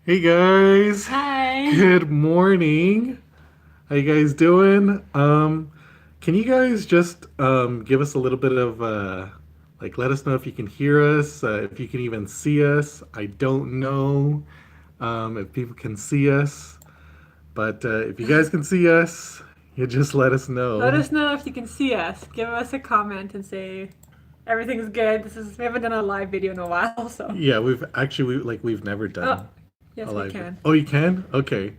Hey guys, Hi. good morning. How you guys doing? Can you guys just give us a little bit of like let us know if you can hear us, if you can even see us. I don't know if people can see us, but if you guys can see us, you just let us Let know. us know if you can see us. Give us a comment and say everything's good. We haven't done a live video in a while, so. Yeah, we've never Oh, done a yes, we live. can. Oh, you can? Okay.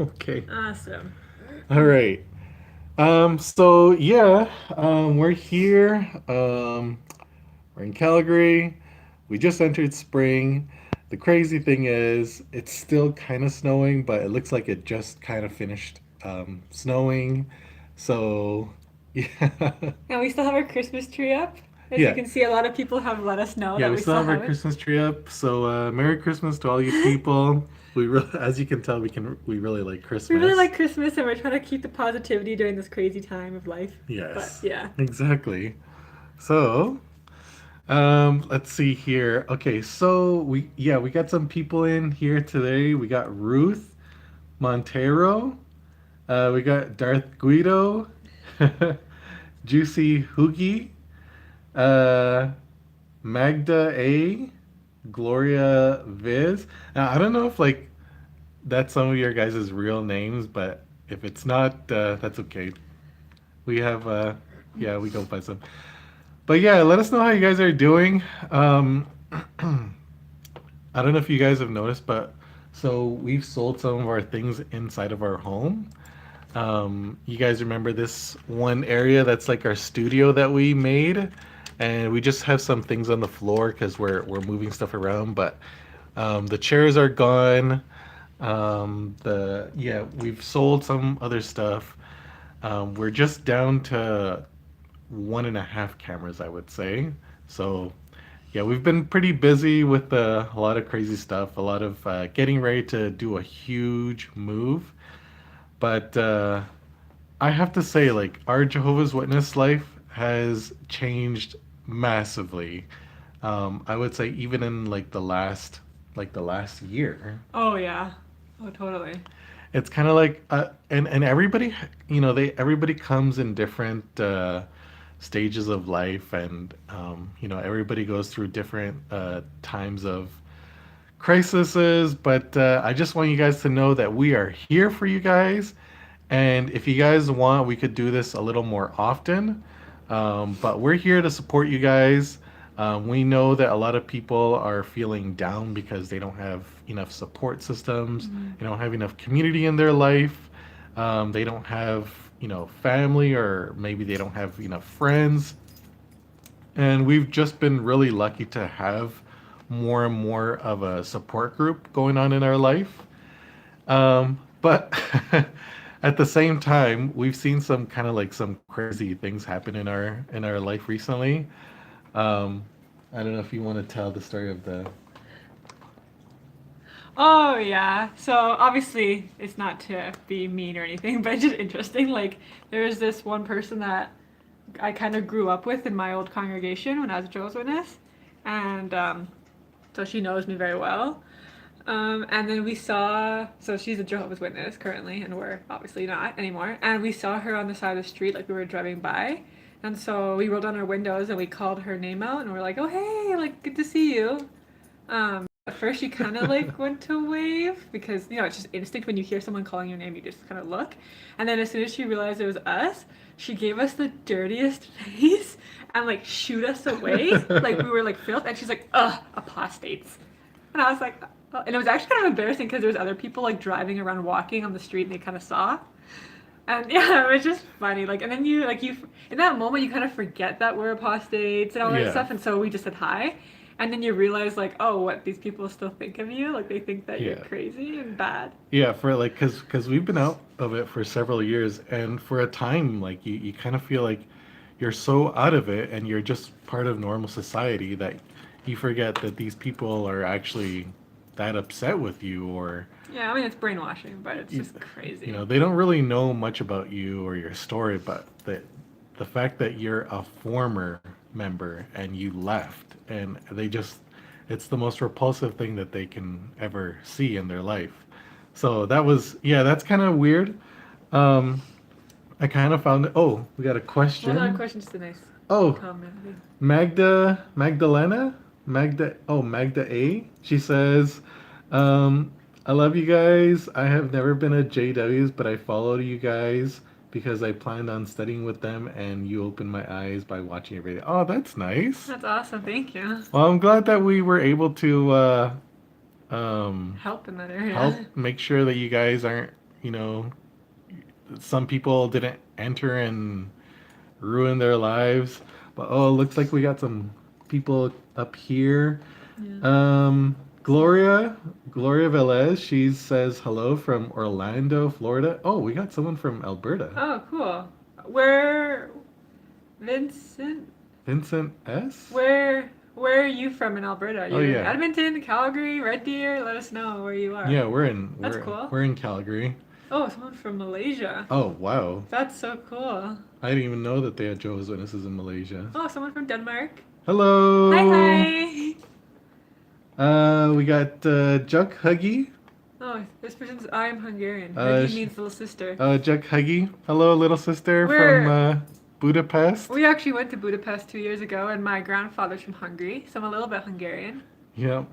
Okay. Awesome. All right. So yeah, we're here. We're in Calgary. We just entered spring. The crazy thing is, it's still kind of snowing, but it looks like it just kind of finished snowing. So yeah, And we still have our Christmas tree up. As you yeah, can see, a lot of people have let us know yeah. that We we still still have our have it. Christmas tree up. So Merry Christmas to all you people. As you can tell, we really like We really Christmas. like Christmas and we're trying to keep the positivity during this crazy time of life. But Yes, yeah. exactly. So let's see here. Okay, so we got some people in here today. We got Ruth Montero. We got Darth Guido, Juicy Hoogie, uh, Magda A, Gloria Viz. Now, I don't know if like that's some of your guys' real names, but if it's not, that's okay. We have yeah, we go by some. But yeah, let us know how you guys are doing. Um, I don't know if you guys have noticed, but so we've sold some of our things inside of our home. You guys remember this one area that's like our studio that we made, and we just have some things on the floor because we're moving stuff around. But the chairs are gone. The yeah, we've sold some other stuff. We're just down to one and a half cameras, I would say. So yeah, we've been pretty busy with a lot of crazy stuff, a lot of getting ready to do a huge move. But I have to say, like, our Jehovah's Witness life has changed massively. I would say even in like the last year, Oh, yeah. Oh, totally. it's kind of like and everybody, everybody comes in different stages of life, and everybody goes through different times of crises, but I just want you guys to know that we are here for you guys. And if you guys want, we could do this a little more often. But we're here to support you guys. We know that a lot of people are feeling down because they don't have enough support systems, Mm. they don't have enough community in their life, they don't have, family, or maybe they don't have enough friends. And we've just been really lucky to have more and more of a support group going on in our life. But at the same time, we've seen some kind of like some crazy things happen in our life recently. Um, I don't know if you want to tell the story of the. Oh yeah. So obviously it's not to be mean or anything, but it's just interesting. Like there's this one person that I kind of grew up with in my old congregation when I was a Jehovah's Witness, and so she knows me very well. And then we saw, so she's a Jehovah's Witness currently, and we're obviously not anymore. And we saw her on the side of the street, like we were driving by. And so we rolled down our windows and we called her name out, and we're like, "Oh hey, like good to see you." At first she kind of like went to wave because it's just instinct when you hear someone calling your name, you just kind of look. And then as soon as she realized it was us, she gave us the dirtiest face and like shoot us away, like we were like filth. And she's like, "Ugh, apostates." And I was like, oh. And it was actually kind of embarrassing because there was other people like driving around, walking on the street, and they kind of saw. And yeah, it was just funny. Like, and then you in that moment you kind of forget that we're apostates and all that Yeah, stuff, and so we just said hi. And then you realize like, oh, what these people still think of you? Like they think that you're yeah, crazy and bad. yeah. For like, cause we've been out of it for several years, and for a time, like you kind of feel like you're so out of it, and you're just part of normal society that you forget that these people are actually that upset with you, or Yeah, I mean it's brainwashing, but it's you, just crazy. they don't really know much about you or your story, but the fact that you're a former member and you left, and It's the most repulsive thing that they can ever see in their life. So that was, yeah, that's kind of weird. Um, I kind of found it. Oh, we got a Well, not a question. question, just a nice Oh, comment thing. Magdalena, Magda A. She says, um, "I love you guys. I have never been a JW's, but I follow you guys because I planned on studying with them, and you opened my eyes by watching everything." Oh, that's nice. That's awesome. Thank you. Well, I'm glad that we were able to um, Help in that help area. make sure that you guys aren't, you know, some people didn't enter and ruin their lives. But oh, it looks like we got some people up here. Yeah. Um, So, Gloria Velez, she says hello from Orlando, Florida. Oh, we got someone from Alberta. oh, cool. Where, Vincent? Vincent S. Where are you from in Alberta? Are Oh you in yeah, Edmonton, Calgary, Red Deer? Let us know where you are. yeah. We're in That's cool. we're in Calgary. Oh, someone from Malaysia. Oh wow, That's so cool. I didn't even know that they had Jehovah's Witnesses in Malaysia. Oh, someone from Denmark. Hi, Hello. hi. We got Juk Huggy. Oh, this person's I'm Hungarian. Uh, Huggy sh- means little sister. Juk Huggy. Hello, little sister from We're Budapest. we actually went to Budapest 2 years ago, and my grandfather's from Hungary, so I'm a little bit Hungarian. Yep.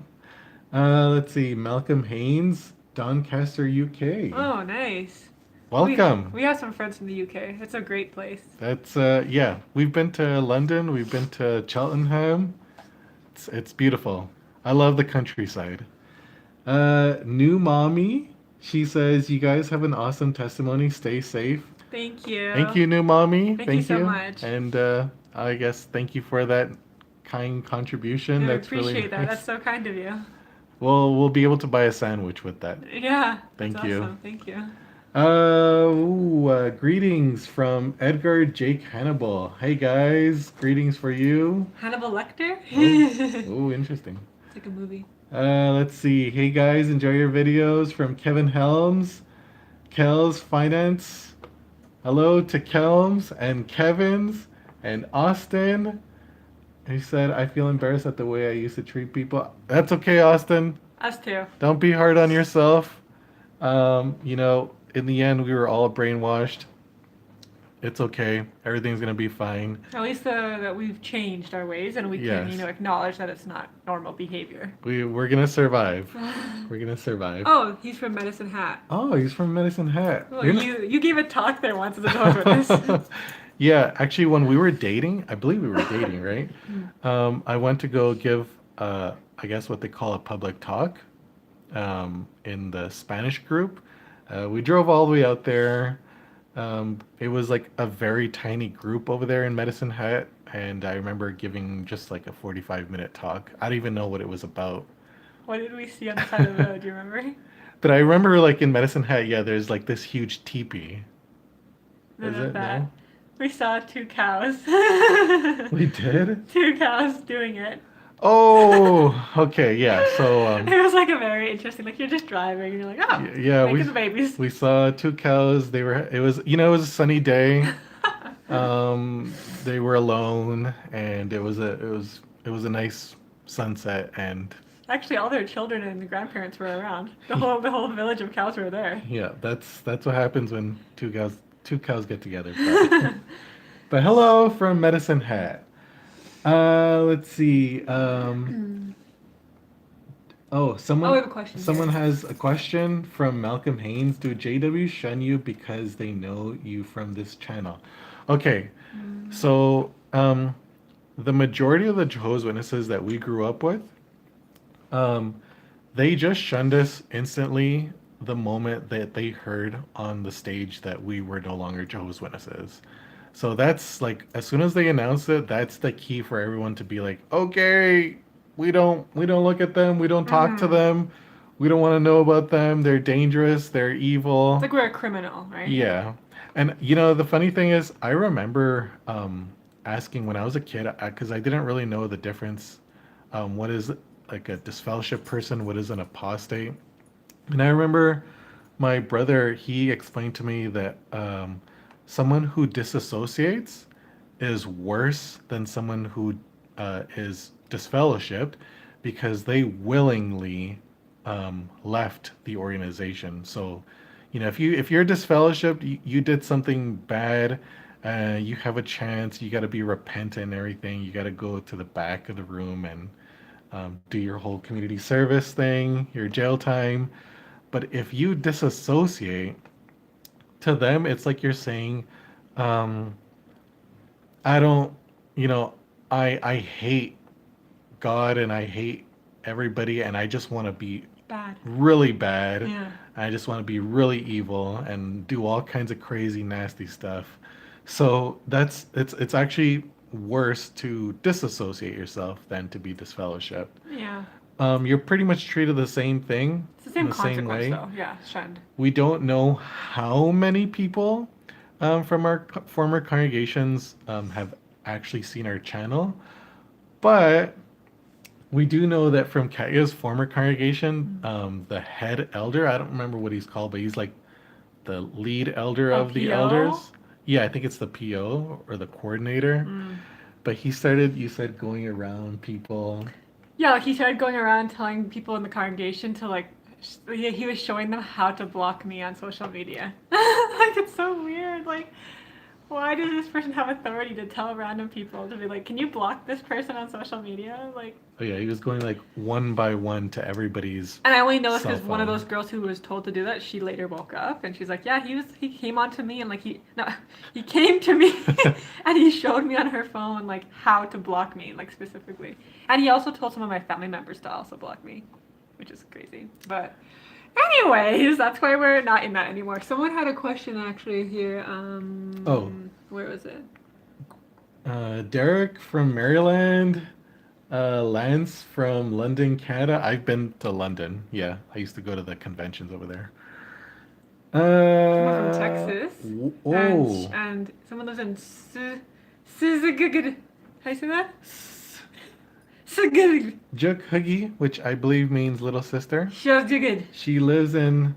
Let's see. Malcolm Haynes, Doncaster, UK. Oh, nice. Welcome. We have some friends from the UK. It's a great place. That's yeah. We've been to London. We've been to Cheltenham. It's beautiful. I love the countryside. New mommy. She says you guys have an awesome testimony. Stay safe. Thank you. Thank you, new mommy. Thank you Thank so you. much. And I guess thank you for that kind contribution. I That's really appreciate that. nice. That's so kind of you. We'll be able to buy a sandwich with that. Yeah. That's Thank you. awesome. Thank you. Greetings from Edgar Jake Hannibal. Hey guys, greetings for you. Hannibal Lecter? Oh, It's oh, interesting. like a movie. Let's see. Hey guys, enjoy your videos from Kevin Helms, Kells Finance. Hello to Kelms and Kevin's and Austin. He said, I feel embarrassed at the way I used to treat people. That's okay, Austin. Us too. Don't be hard on yourself. In the end, we were all brainwashed. It's okay. Everything's gonna be fine. At least that we've changed our ways and we can, Yes. acknowledge that it's not normal behavior. We're gonna survive. We're gonna survive. Oh, he's from Medicine Hat. Oh, he's from Medicine Hat. Well, You're you gave a talk there once as a Jehovah's Witness. Yeah, actually, when we were dating, I believe we were dating, right? I went to go give, I guess what they call a public talk, in the Spanish group. We drove all the way out there. It was like a very tiny group over there in Medicine Hat, and I remember giving just like a 45-minute talk. I don't even know what it was about. What did we see on the side of the road? Do you remember? But I remember like in Medicine Hat, yeah, there's like this huge teepee. None Is of it? that. No? We saw two cows. We did? Two cows doing it. Oh, okay, yeah. So, It was like a very interesting. Like you're just driving and you're like, oh, yeah, making the babies. we saw two cows. It was, it was a sunny day. They were alone, and it was a nice sunset, and Actually, all their children and the grandparents were around. The whole village of cows were there. yeah, that's what happens when two cows get together. But hello from Medicine Hat. Let's see. Oh, Oh, we have a question someone here. has a question from Malcolm Haynes. Do JW shun you because they know you from this channel? Okay, so the majority of the Jehovah's Witnesses that we grew up with, um, they just shunned us instantly the moment that they heard on the stage that we were no longer Jehovah's Witnesses. So that's like as soon as they announced it, that's the key for everyone to be like, okay, we don't look at them, we don't talk to them, we don't want to know about them. They're dangerous, they're evil. It's like we're a criminal, right? Yeah. And the funny thing is, I remember asking when I was a kid, because I didn't really know the difference. What is like a disfellowship person? What is an apostate? And I remember my brother, he explained to me that someone who disassociates is worse than someone who is disfellowshipped because they willingly left the organization. So, if you're disfellowshipped, you did something bad. You have a chance. You got to be repentant and everything. You got to go to the back of the room and do your whole community service thing, your jail time. But if you disassociate, to them, it's like you're saying, um, I don't, you know, I hate God and I hate everybody and I just want to be Bad. really bad. Yeah. I just want to be really evil and do all kinds of crazy, nasty stuff. So it's actually worse to disassociate yourself than to be disfellowshipped. Yeah. You're pretty much treated the same thing It's the in same the same consequence, way. though. Yeah, shunned. We don't know how many people from our former congregations have actually seen our channel, but we do know that from Katya's former congregation, Mm. the head elder, I don't remember what he's called, but he's like the lead elder Oh, of the PO? elders. Yeah, I think it's the PO or the coordinator. Mm. But he started, you said, going around people. Yeah, like he started going around telling people in the congregation to like, he was showing them how to block me on social media. Like, it's so weird. Like, why does this person have authority to tell random people to be like, can you block this person on social media? Like, Oh, yeah, he was going like one by one to everybody's and I only know this cell because one of phone. those girls who was told to do that, she later woke up and she's like, yeah, he came on to me and like no, he came to me and he showed me on her phone like how to block me, like specifically. And he also told some of my family members to also block me, which is crazy. But anyways, that's why we're not in that anymore. Someone had a question actually here. Oh, Where was it? Derek from Maryland. Lance from London, Canada. I've been to London. Yeah, I used to go to the conventions over there. Someone from Texas, Oh, and someone lives in Sizigigid. How you say that? Sigigid. Juk Huggy, which I believe means little sister. Shazigid. She lives in.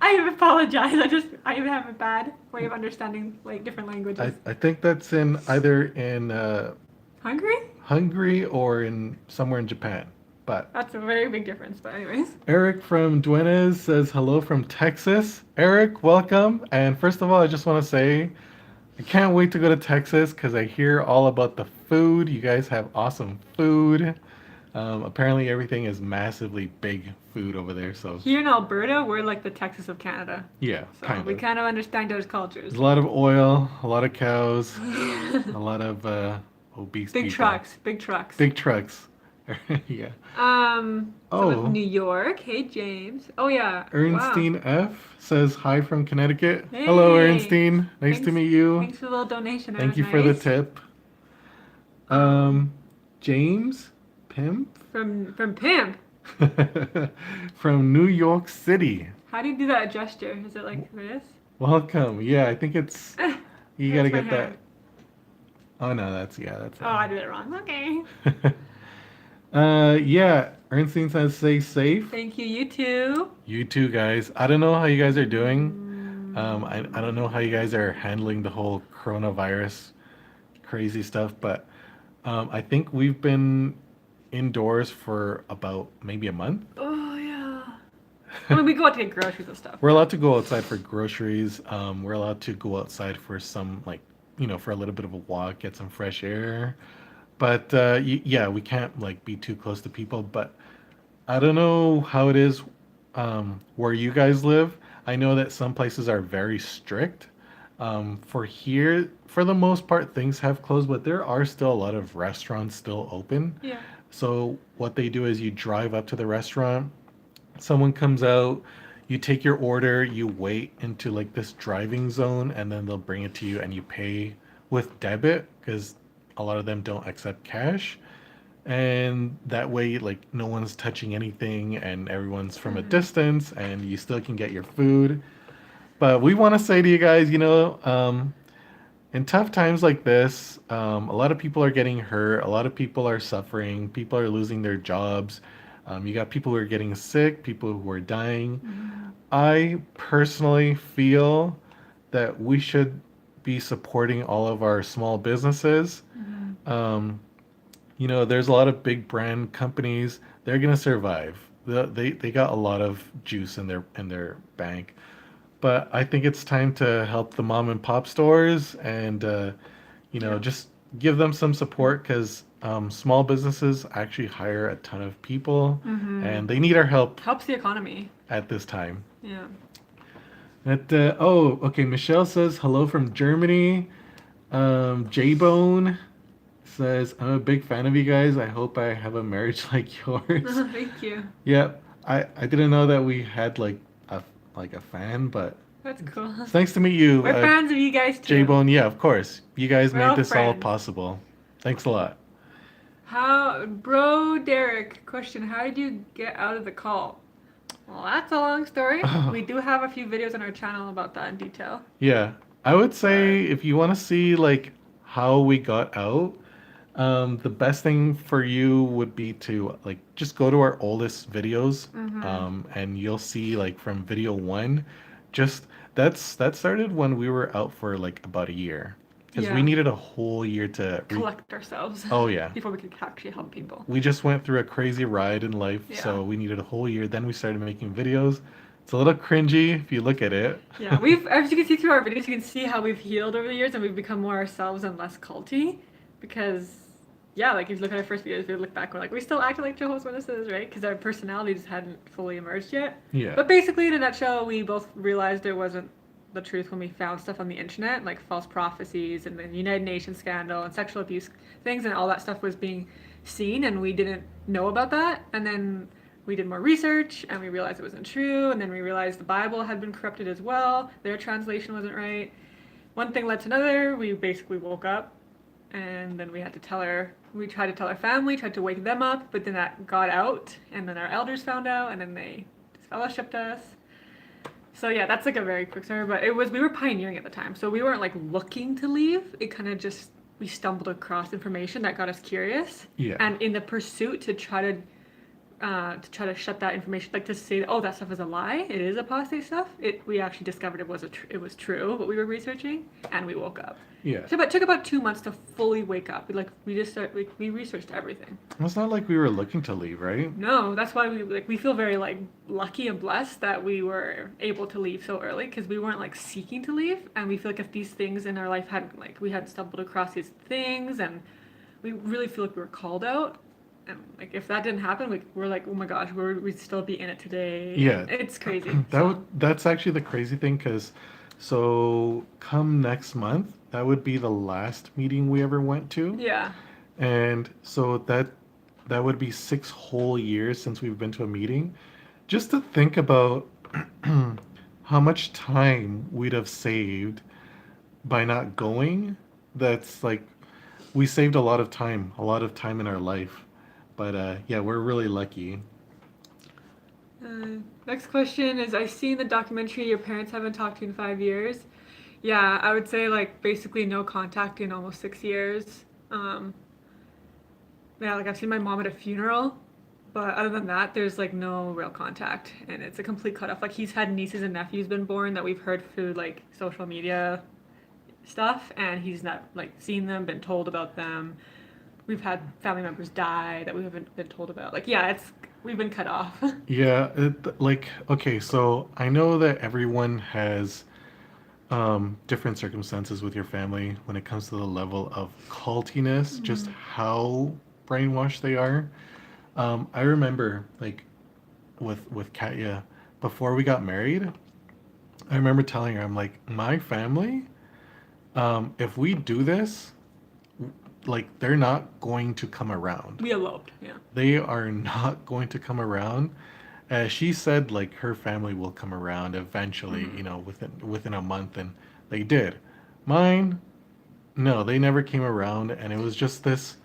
I apologize. I have a bad way of understanding like different languages. I think that's in either in Hungary? Hungary or in somewhere in Japan. But That's a very big difference. But anyways, Eric from Duenes says hello from Texas. Eric, welcome. And first of all, I just want to say I can't wait to go to Texas because I hear all about the food. You guys have awesome food. Apparently, everything is massively big food over there. So, here in Alberta, we're like the Texas of Canada. yeah, So kind we of. kind of understand those cultures. There's a lot of oil, a lot of cows, a lot of obese Big people. trucks, big trucks. Big trucks. Yeah. Someone from Oh, New York. Hey, James. Oh yeah. Wow. Ernstine F says hi from Connecticut. Hello, Hey. Ernstine. Nice to Thanks. meet you. Thanks for the little donation. That Thank was you for the nice. tip. Um, James Pimp from Pimp. from New York City. How do you do that gesture? Is it like this? Welcome. Yeah, I think it's you gotta That's my get that. hand. Oh no, that's Oh, I did it wrong. Okay. yeah. Ernstine says stay safe. Thank you. You too. You too, guys. I don't know how you guys are doing. I don't know how you guys Mm. are handling the whole coronavirus crazy stuff, but I think we've been indoors for about maybe a month. Oh yeah. I mean, we go out to get groceries and stuff. We're allowed to go outside for groceries. We're allowed to go outside for some, like, for a little bit of a walk, get some fresh air. But yeah, we can't like be too close to people. But I don't know how it is where you guys live. I know that some places are very strict. For here, for the most part, things have closed, but there are still a lot of restaurants still open. Yeah. So what they do is you drive up to the restaurant, someone comes out, you take your order, you wait into like this driving zone, and then they'll bring it to you and you pay with debit because a lot of them don't accept cash. And that way, like, no one's touching anything and everyone's from a Mm. distance and you still can get your food. But we want to say to you guys, in tough times like this, a lot of people are getting hurt. A lot of people are suffering. People are losing their jobs. You got people who are getting sick, people who are dying. Mm. I personally feel that we should be supporting all of our small businesses. Mm. Um, There's a lot of big brand companies. They're gonna survive. They got a lot of juice in their bank. But I think it's time to help the mom and pop stores and Yeah. just give them some support because small businesses actually hire a ton of people Mm-hmm. and they need our help Helps the economy. at this time. Yeah. Okay. Michelle says hello from Germany. J Bone says I'm a big fan of you guys. I hope I have a marriage like yours. Thank you. Yeah, I didn't know that we had a fan, but That's cool. it's nice to meet you, We're fans of you guys J too. Bone. Yeah, of course. You guys We're made all this all friends. possible. Thanks a lot. How, bro, Derek? Question: how did you get out of the call? Well, that's a long story. We do have a few videos on our channel about that in detail. Yeah, I would But say if you want to see how we got out, the best thing for you would be to just go to our oldest videos, mm-hmm. and you'll see from video one, just that started when we were out for about a year, because we Yeah, needed a whole year to collect ourselves Oh yeah, before we could actually help people. we just went through a crazy ride in life, Yeah. so we needed a whole year. Then we started making videos. It's a little cringy if you look at it. Yeah, we've, as you can see through our videos, you can see how we've healed over the years and we've become more ourselves and less culty. Because, yeah, like if you look at our first videos, we look back, we're like, we still acted like Jehovah's Witnesses, right? Because our personalities hadn't fully emerged yet. Yeah. But basically, in a nutshell, we both realized it wasn't the truth when we found stuff on the internet, like false prophecies and the United Nations scandal and sexual abuse things, and all that stuff was being seen, and we didn't know about that. And then we did more research and we realized it wasn't true, and then we realized the Bible had been corrupted as well. Their translation wasn't right. One thing led to another. We basically woke up and then we had to tell our we tried to tell our family, tried to wake them up, but then that got out and then our elders found out and then they disfellowshipped us. So yeah, that's like a very quick story, but it was we were pioneering at the time. So we weren't like looking to leave. It kind of just we stumbled across information that got us curious. Yeah. And in the pursuit to try to shut that information, like to say, oh, that stuff is a lie. It is apostate stuff. We actually discovered it was true what we were researching, and we woke up. Yeah. So, but it took about 2 months to fully wake up. We just we researched everything. It's not like we were looking to leave, right? No, that's why we feel very like lucky and blessed that we were able to leave so early because we weren't like seeking to leave, and we feel like if these things in our life had we had stumbled across these things, and we really feel like we were called out. And like if that didn't happen, we're like, oh my gosh, we'd still be in it today. Yeah. And it's crazy. That's actually the crazy thing, because so come next month, that would be the last meeting we ever went to. Yeah. And so that would be 6 whole years since we've been to a meeting. Just to think about how much time we'd have saved by not going, that's we saved a lot of time in our life. But yeah, we're really lucky. Next question is: I've seen the documentary your parents haven't talked to in 5 years. Yeah, I would say like basically no contact in almost 6 years. Um, yeah, like I've seen my mom at a funeral, but other than that, there's like no real contact, and it's a complete cutoff. Like he's had nieces and nephews been born that we've heard through like social media stuff, and he's not like seen them, been told about them. We've had family members die that we haven't been told about. Like, yeah, it's we've been cut off. Yeah, okay, so I know that everyone has different circumstances with your family when it comes to the level of cultiness, just Mm-hmm. how brainwashed they are. I remember with Katya, before we got married, I remember telling her, I'm like, my family, if we do this, they're not going to come around. We eloped, yeah. They are not going to come around. She said her family will come around eventually, Mm-hmm. within a month, and they did. Mine, no, they never came around, and it was just this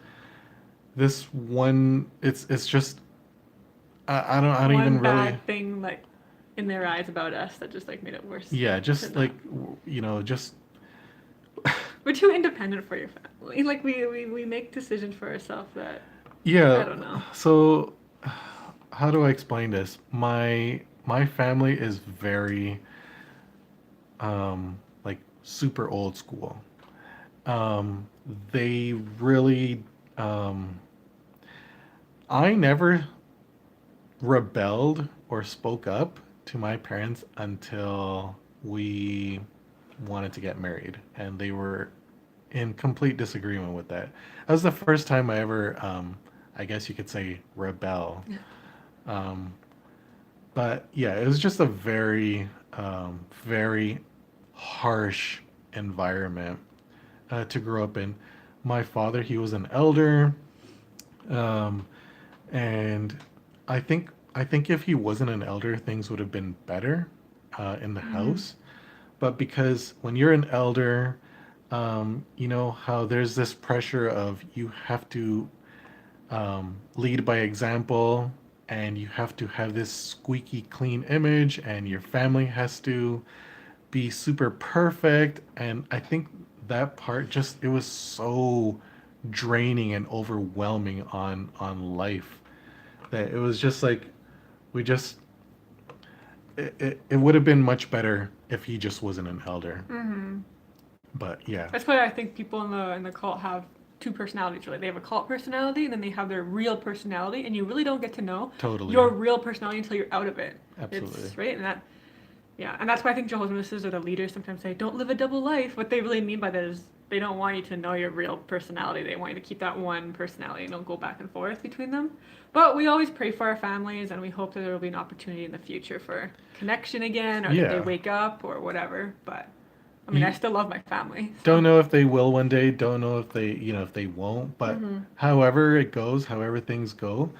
one. It's just I don't One even really. bad thing like in their eyes about us that just like made it worse Yeah, to just them. just We're too independent for your family. Like we make decisions for ourselves that I yeah. don't know. So how do I explain this? My family is very super old school. Um, they really, um, I never rebelled or spoke up to my parents until we wanted to get married, and they were in complete disagreement with that. That was the first time I ever, I guess you could say, rebel. Um, but yeah, it was just a very, very harsh environment to grow up in. My father, he was an elder, um, and I think I think if he wasn't an elder, things would have been better in the Mm-hmm. house. But because when you're an elder, you know how there's this pressure of you have to lead by example, and you have to have this squeaky clean image, and your family has to be super perfect. And I think that part just it was so draining and overwhelming on life that it was just like we just it would have been much better if he just wasn't an elder. Mm-hmm. But yeah, That's why I think people in the cult have two personalities. Really, they have a cult personality, and then they have their real personality, and you really don't get to know totally, your real personality until you're out of it. absolutely. It's right, and that yeah, and that's why I think Jehovah's Witnesses or the leaders sometimes say, "Don't live a double life." What they really mean by that is they don't want you to know your real personality. They want you to keep that one personality and don't go back and forth between them. But we always pray for our families, and we hope that there will be an opportunity in the future for connection again, or that they Yeah, wake up, or whatever. But I mean, I you still love my family, so. don't know if they will one day. Don't know if they, you know, if they won't. But Mm-hmm. however it goes, however things go,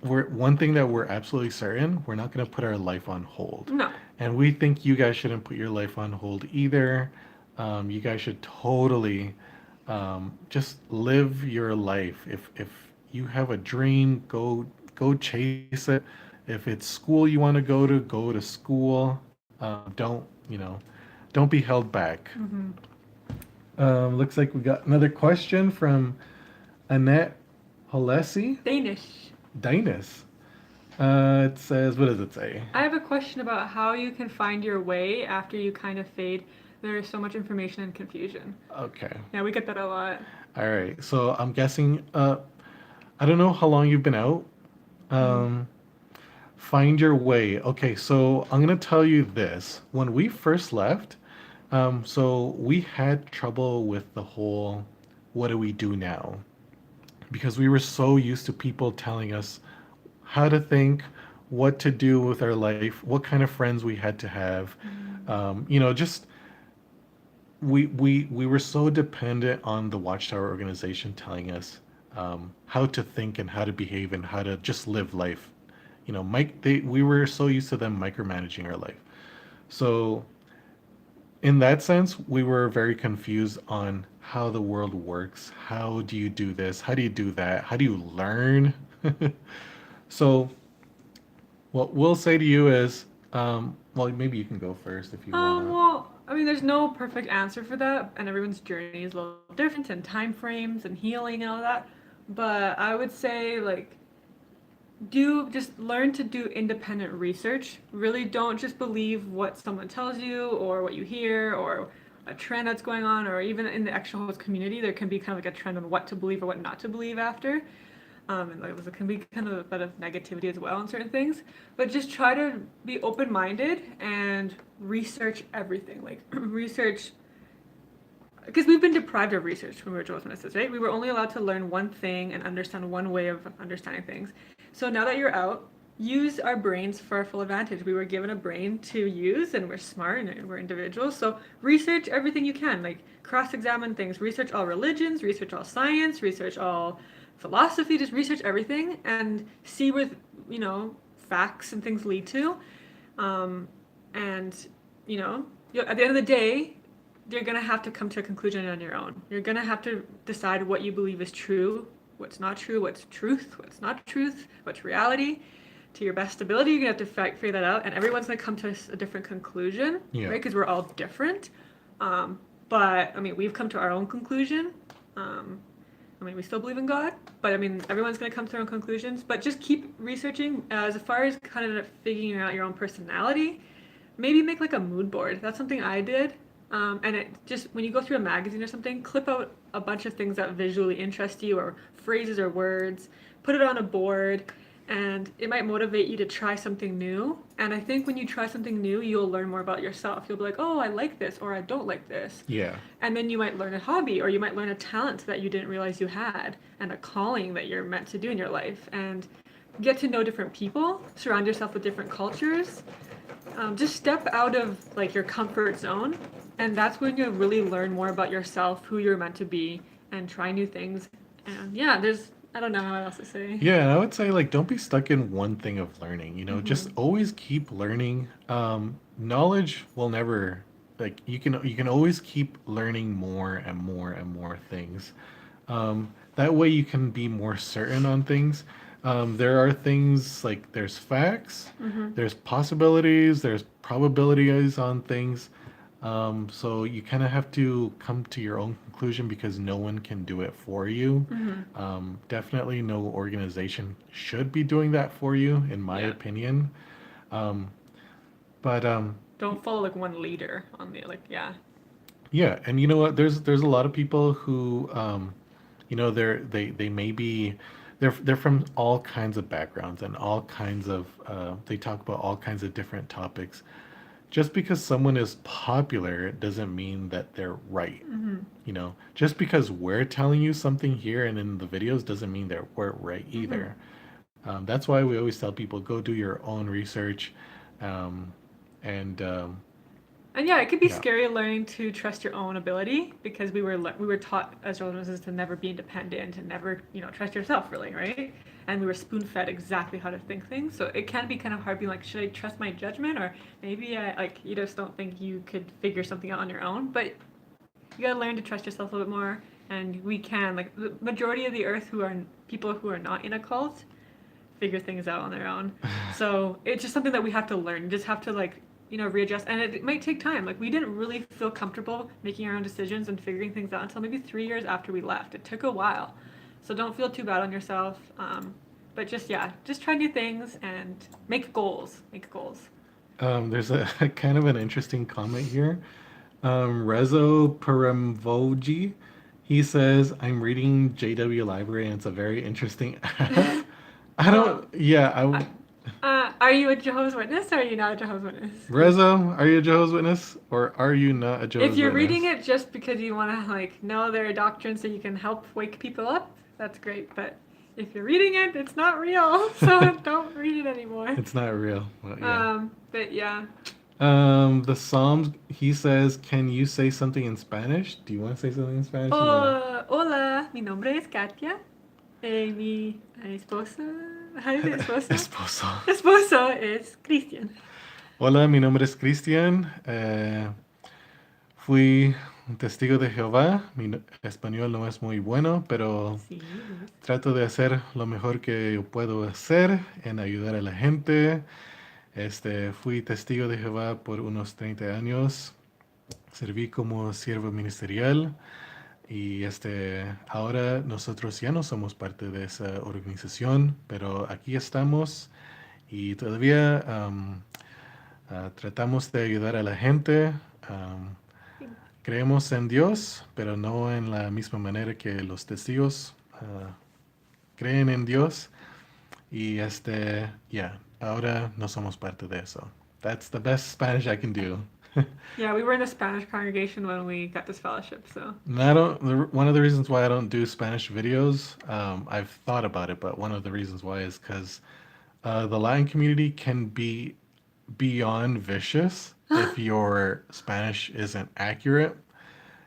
we're one thing that we're absolutely certain, we're not going to put our life on hold. No. And we think you guys shouldn't put your life on hold either. You guys should totally just live your life. If you have a dream, go chase it. If it's school you want to go to school. Don't you know? Don't be held back. Mm-hmm. Looks like we got another question from Annette Holesi. Danish. Dinus. It says, what does it say? I have a question about how you can find your way after you kind of fade. There is so much information and confusion. Okay. Yeah, we get that a lot. All right. So I'm guessing, I don't know how long you've been out. Mm-hmm. Um, find your way. Okay. So I'm going to tell you this. When we first left, so we had trouble with the whole, what do we do now? Because we were so used to people telling us how to think, what to do with our life, what kind of friends we had to have. You know, just we were so dependent on the Watchtower organization telling us how to think and how to behave and how to just live life. You know, we were so used to them micromanaging our life. So in that sense, we were very confused on how the world works. How do you do this? How do you do that? How do you learn? So what we'll say to you is, well, maybe you can go first if you want. Well, I mean, there's no perfect answer for that, and everyone's journey is a little different, and time frames, and healing, and all that. But I would say, like, do just learn to do independent research. Really don't just believe what someone tells you or what you hear or a trend that's going on, or even in the actual community, there can be kind of like a trend on what to believe or what not to believe after. And like, there can be kind of a bit of negativity as well in certain things. But just try to be open minded and research everything. Like, research because we've been deprived of research when we were Jehovah's Witnesses, right? We were only allowed to learn one thing and understand one way of understanding things. So now that you're out, use our brains for our full advantage. We were given a brain to use, and we're smart and we're individuals. So research everything you can, like cross-examine things, research all religions, research all science, research all philosophy. Just research everything and see where facts and things lead to. And at the end of the day, you're going to have to come to a conclusion on your own. You're going to have to decide what you believe is true, what's not true, what's truth, what's not truth, what's reality. To your best ability, you're going to have to figure that out. And everyone's going to come to a different conclusion, Yeah. right? Because we're all different. But, I mean, we've come to our own conclusion. We still believe in God, but I mean, everyone's going to come to their own conclusions. But just keep researching as far as kind of figuring out your own personality. Maybe make like a mood board. That's something I did. And it just, when you go through a magazine or something, clip out a bunch of things that visually interest you, or phrases or words. put it on a board, and it might motivate you to try something new. And I think when you try something new, you'll learn more about yourself. You'll be like, oh, I like this, or I don't like this. Yeah. And then you might learn a hobby, or you might learn a talent that you didn't realize you had, and a calling that you're meant to do in your life. And get to know different people, surround yourself with different cultures. Just step out of like your comfort zone, and that's when you really learn more about yourself, who you're meant to be, and try new things. And yeah, there's I don't know how else to say. Yeah, and I would say like don't be stuck in one thing of learning, you know, just Mm-hmm. always keep learning. Knowledge will never like you can always keep learning more and more and more things. That way you can be more certain on things. There are things like there's facts, Mm-hmm. there's possibilities, there's probabilities on things. So you kind of have to come to your own conclusion because no one can do it for you. Mm-hmm. Definitely no organization should be doing that for you, in my Yeah. opinion. Um, but Don't follow like one leader on the like yeah. yeah, and you know what? There's a lot of people who, you know, they may be they're from all kinds of backgrounds and all kinds of they talk about all kinds of different topics. Just because someone is popular doesn't mean that they're right. Mm-hmm. You know, just because we're telling you something here and in the videos doesn't mean that we're right Mm-hmm. either. That's why we always tell people go do your own research, um, and And yeah, it could be yeah, scary learning to trust your own ability because we were taught as children to never be independent and never trust yourself really, right? And we were spoon fed exactly how to think things, so it can be kind of hard being like, should I trust my judgment or maybe I like you just don't think you could figure something out on your own, but you gotta learn to trust yourself a little bit more. And we can like the majority of the earth who are people who are not in a cult figure things out on their own. So it's just something that we have to learn. You just have to like readjust, and it might take time. Like we didn't really feel comfortable making our own decisions and figuring things out until maybe 3 years after we left. It took a while, so don't feel too bad on yourself. But just yeah, just try new things and make goals. Make goals. there's a kind of an interesting comment here. Rezo Paramvoji, he says, I'm reading JW Library and it's a very interesting app. I Oh, don't, yeah, uh, are you a Jehovah's Witness or are you not a Jehovah's Witness? Rezo, are you a Jehovah's Witness or are you not a If Jehovah's you're reading Witness? it just because you want to like know their doctrine so you can help wake people up, that's great. But if you're reading it, it's not real, so don't read it anymore. It's not real. Well, yeah. But yeah. The Psalms, he says, can you say something in Spanish? Do you want to say something in Spanish? You want to? Oh, hola, mi nombre es Katia. Mi esposa, how do you say esposa? Esposo. Esposo es Cristian. Hola, mi nombre es Cristian. Fui un testigo de Jehová. Español no es muy bueno, pero Sí, Luis. trato de hacer lo mejor que yo puedo hacer en ayudar a la gente. Fui testigo de Jehová por unos 30 años. Serví como siervo ministerial y ahora nosotros ya no somos parte de esa organización, pero aquí estamos y todavía tratamos de ayudar a la gente. am, Creemos en Dios, pero no en la misma manera que los testigos creen en Dios. Y ya, ahora no somos parte de eso. That's the best Spanish I can do. Yeah, we were in a Spanish congregation when we got this fellowship, so. And I don't. One of the reasons why I don't do Spanish videos, I've thought about it, but one of the reasons why is because the Latin community can be beyond vicious if your Spanish isn't accurate,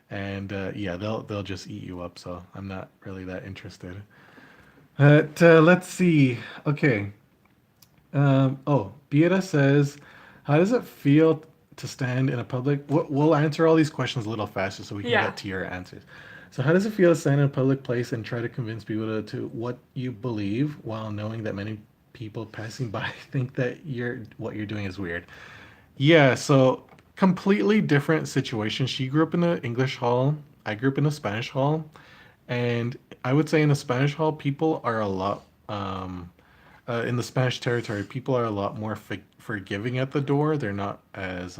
and yeah, they'll just eat you up. So I'm not really that interested. But let's see. Okay. Oh, Biera says, how does it feel to stand in a public? We'll answer all these questions a little faster so we can Yeah. get to your answers. So, how does it feel to stand in a public place and try to convince people to what you believe while knowing that many people passing by think that what you're doing is weird? Yeah, so completely different situation. She grew up in an English hall. I grew up in a Spanish hall. And I would say in the Spanish hall, people are a lot, in the Spanish territory, people are a lot more forgiving at the door. They're not as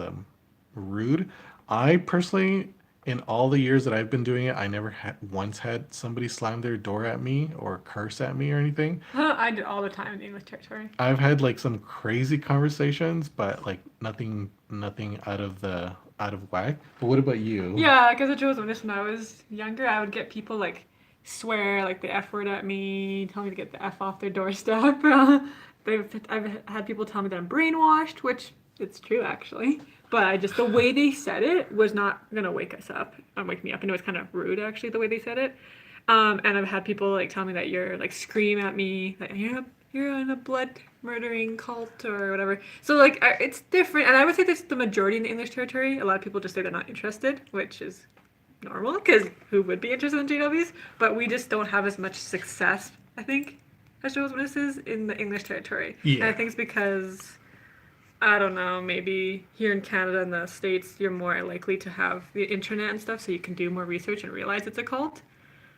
rude. I personally in all the years that I've been doing it, I never had once had somebody slam their door at me or curse at me or anything. I did all the time in the English territory. I've had like some crazy conversations, but like nothing out of whack. But what about you? Yeah, like as a Jehovah's Witness when I was younger, I would get people like swear like the F word at me, tell me to get the F off their doorstep. I've had people tell me that I'm brainwashed, which it's true actually. But I just the way they said it was not gonna wake us up, wake me up, and it was kind of rude actually the way they said it. And I've had people like tell me that you're like scream at me that you're in a blood murdering cult or whatever. So like it's different, and I would say that's the majority in the English territory. A lot of people just say they're not interested, which is normal because who would be interested in JWs? But we just don't have as much success, I think, as Jehovah's Witnesses in the English territory. And I Yeah. think it's because I don't know, maybe here in Canada and the States, you're more likely to have the internet and stuff, so you can do more research and realize it's a cult.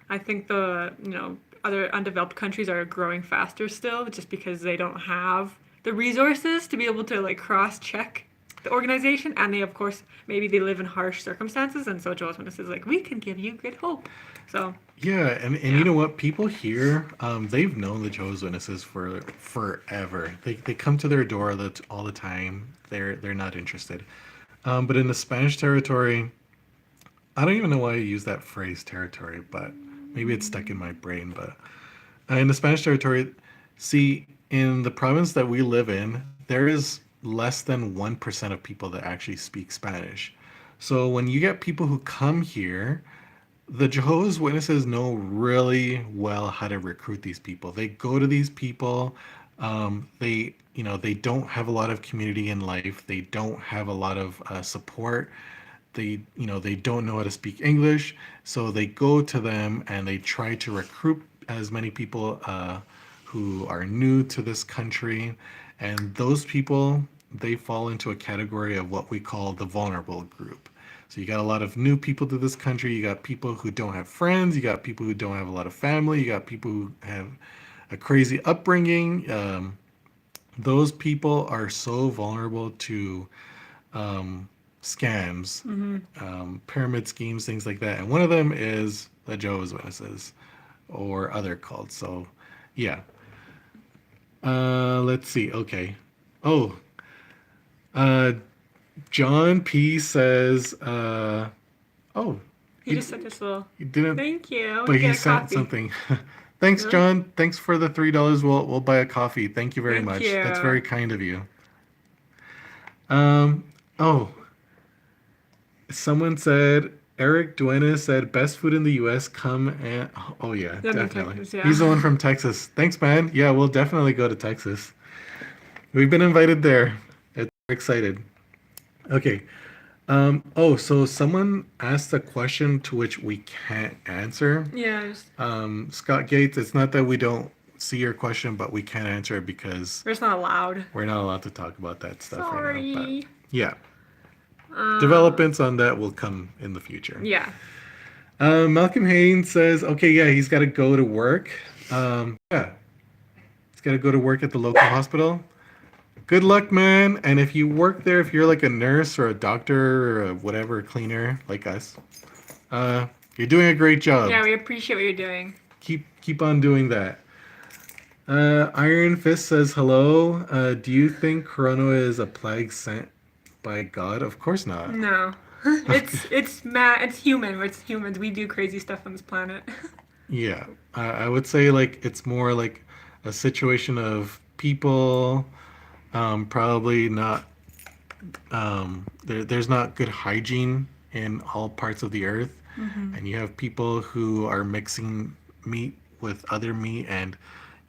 I think other undeveloped countries are growing faster still, just because they don't have the resources to be able to like cross check the organization, and they of course maybe they live in harsh circumstances, and so Jehovah's Witnesses is like we can give you good hope. So Yeah, and you yeah, know what? People here, they've known the Jehovah's Witnesses for forever. They come to their door all the time. They're not interested. But in the Spanish territory, I don't even know why I use that phrase territory, but maybe it's stuck in my brain. But in the Spanish territory, see, in the province that we live in, there is less than 1% of people that actually speak Spanish. So when you get people who come here, the Jehovah's Witnesses know really well how to recruit these people. They go to these people. They don't have a lot of community in life. They don't have a lot of support. They don't know how to speak English. So they go to them and they try to recruit as many people who are new to this country. And those people, they fall into a category of what we call the vulnerable group. So you got a lot of new people to this country. You got people who don't have friends. You got people who don't have a lot of family. You got people who have a crazy upbringing. Those people are so vulnerable to scams, pyramid schemes, things like that. And one of them is the Jehovah's Witnesses or other cults. So, yeah. Let's see. Okay. Oh, uh, John P says, oh, he he, just sent this little he didn't, thank you. but You he get a sent coffee. something. Thanks, Really? John. Thanks for the $3. We'll buy a coffee. Thank you very Thank much. That's you. very kind of you. Um, oh, someone said Eric Duenas said best food in the U.S. Come and oh yeah, Yeah, I'm in definitely. Texas. He's the one Yeah. from Texas. Thanks, man. Yeah, we'll definitely go to Texas. We've been invited there. It's we're excited. Okay. Oh, so someone asked a question to which we can't answer. Yeah. Just, Scott Gates, it's not that we don't see your question, but we can't answer it because we're just not allowed. we're not allowed to talk about that stuff right now. But Sorry. yeah, Uh, developments on that will come in the future. yeah. Malcolm Haynes says, okay, yeah, he's got to go to work. Yeah, he's got to go to work at the local hospital. Good luck, man. And if you work there, if you're like a nurse or a doctor or a whatever cleaner like us, uh, you're doing a great job. Yeah, we appreciate what you're doing. Keep on doing that. Iron Fist says hello. Do you think Corona is a plague sent by God? Of course not. No. It's human. It's humans. We do crazy stuff on this planet. Yeah, I would say like it's more like a situation of people probably not there's not good hygiene in all parts of the earth, and you have people who are mixing meat with other meat, and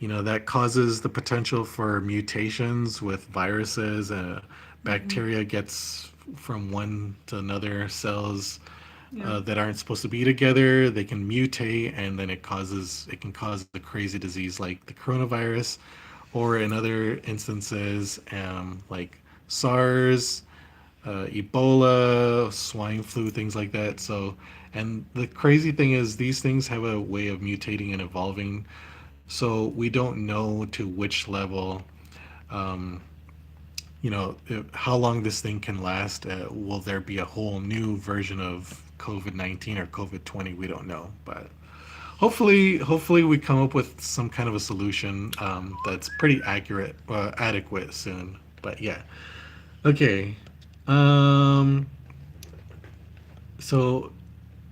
that causes the potential for mutations with viruses and bacteria gets from one to another cells Yeah. that aren't supposed to be together. They can mutate, and then it can cause a crazy disease like the coronavirus, or in other instances, like SARS, Ebola, swine flu, things like that. So, and the crazy thing is, these things have a way of mutating and evolving. So we don't know to which level, um, how long this thing can last. Will there be a whole new version of COVID-19 or COVID-20. We don't know, but hopefully we come up with some kind of a solution that's pretty accurate, adequate soon. But yeah, okay. Um, so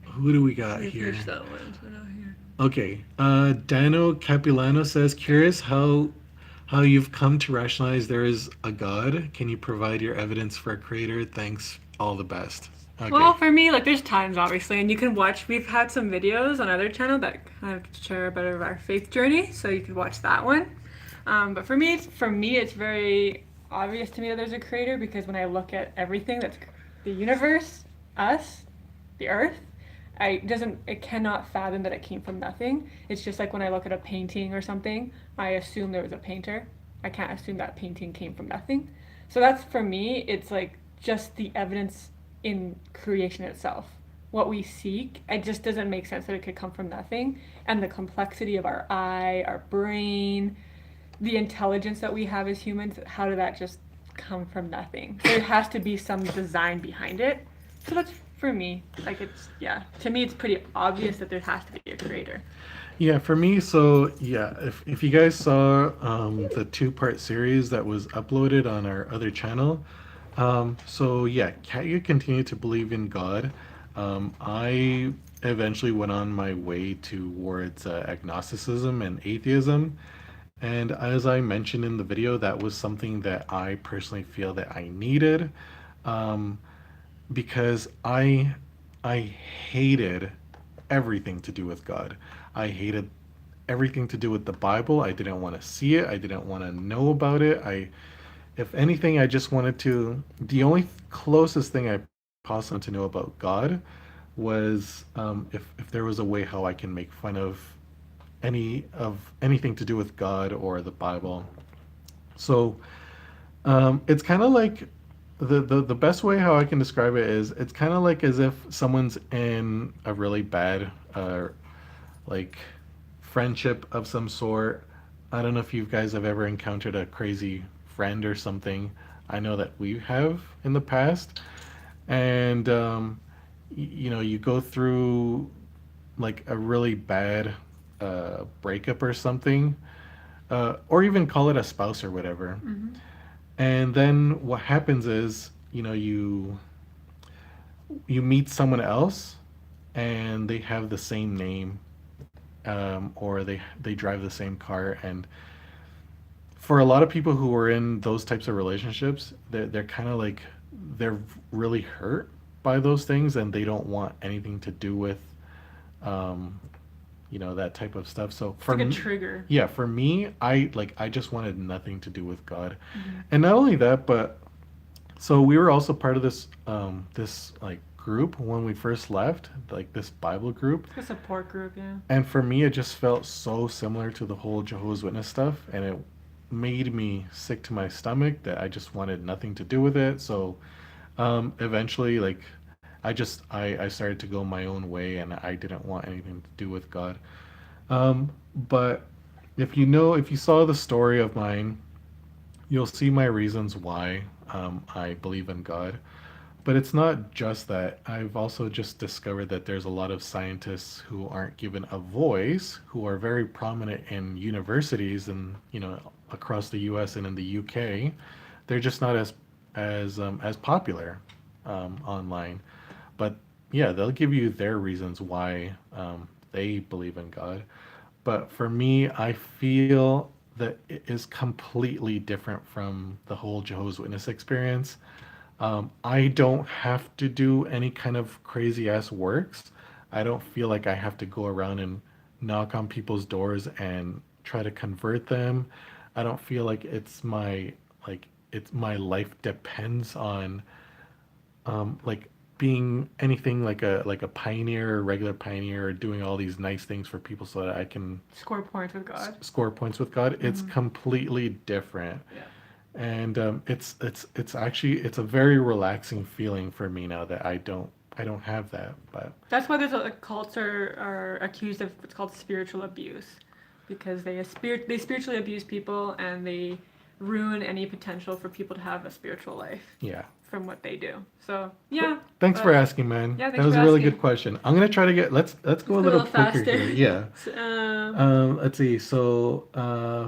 who do we got You here? finished that one, so now here. Okay. Dano Capilano says, curious how you've come to rationalize there is a God. Can you provide your evidence for a creator? Thanks. All the best. Well, Okay. for me, like there's times obviously, and you can watch. We've had some videos on other channel that kind of share a bit of our faith journey, so you could watch that one. But for me, it's very obvious to me that there's a creator because when I look at everything that's the universe, us, the earth, it cannot fathom that it came from nothing. It's just like when I look at a painting or something, I assume there was a painter. I can't assume that painting came from nothing. So that's for me, it's like just the evidence in creation itself. What we seek, it just doesn't make sense that it could come from nothing. And the complexity of our eye, our brain, the intelligence that we have as humans, how did that just come from nothing? There has to be some design behind it. So that's for me. Like it's yeah. To me, it's pretty obvious that there has to be a creator. Yeah, for me, so yeah, if you guys saw the two-part series that was uploaded on our other channel, so yeah, you continue to believe in God. I eventually went on my way towards agnosticism and atheism, and as I mentioned in the video, that was something that I personally feel that I needed, um, because I hated everything to do with God. I hated everything to do with the Bible. I didn't want to see it. I didn't want to know about it. If anything, I just wanted to. The only closest thing I possibly wanted to know about God was if there was a way how I can make fun of anything to do with God or the Bible. So it's kind of like the best way how I can describe it is it's kind of like as if someone's in a really bad like friendship of some sort. I don't know if you guys have ever encountered a crazy friend or something. I know that we have in the past, and you know you go through like a really bad breakup or something, or even call it a spouse or whatever. Mm-hmm. And then what happens is, you meet someone else, and they have the same name, or they drive the same car. And for a lot of people who are in those types of relationships, they're kind of like they're really hurt by those things, and they don't want anything to do with um, that type of stuff. So It's like a trigger. yeah, for me, I just wanted nothing to do with God. Mm-hmm. And not only that, but so we were also part of this like group when we first left, like this Bible group. It's like a support group, yeah. And for me, it just felt so similar to the whole Jehovah's Witness stuff, and it made me sick to my stomach that I just wanted nothing to do with it. So eventually, like, I started to go my own way, and I didn't want anything to do with God. But if you saw the story of mine, you'll see my reasons why I believe in God. But it's not just that. I've also just discovered that there's a lot of scientists who aren't given a voice, who are very prominent in universities and across the U.S. and in the U.K. They're just not as popular online. But yeah, they'll give you their reasons why they believe in God. But for me, I feel that it is completely different from the whole Jehovah's Witness experience. I don't have to do any kind of crazy ass works. I don't feel like I have to go around and knock on people's doors and try to convert them. I don't feel like it's my life depends on like being anything like a pioneer, a regular pioneer, or doing all these nice things for people so that I can Score points with God. score points with God. It's Mm-hmm. completely different. Yeah. And it's actually it's a very relaxing feeling for me now that I don't have that. But That's why there's cults are accused of what's called spiritual abuse, because they spiritually abuse people and they ruin any potential for people to have a spiritual life Yeah. from what they do. So yeah, Thanks for but asking, man. yeah, That thanks for was a really good asking. question. I'm gonna try to get let's go Let's a go a little little quicker faster. here. Yeah. So, Let's see. So,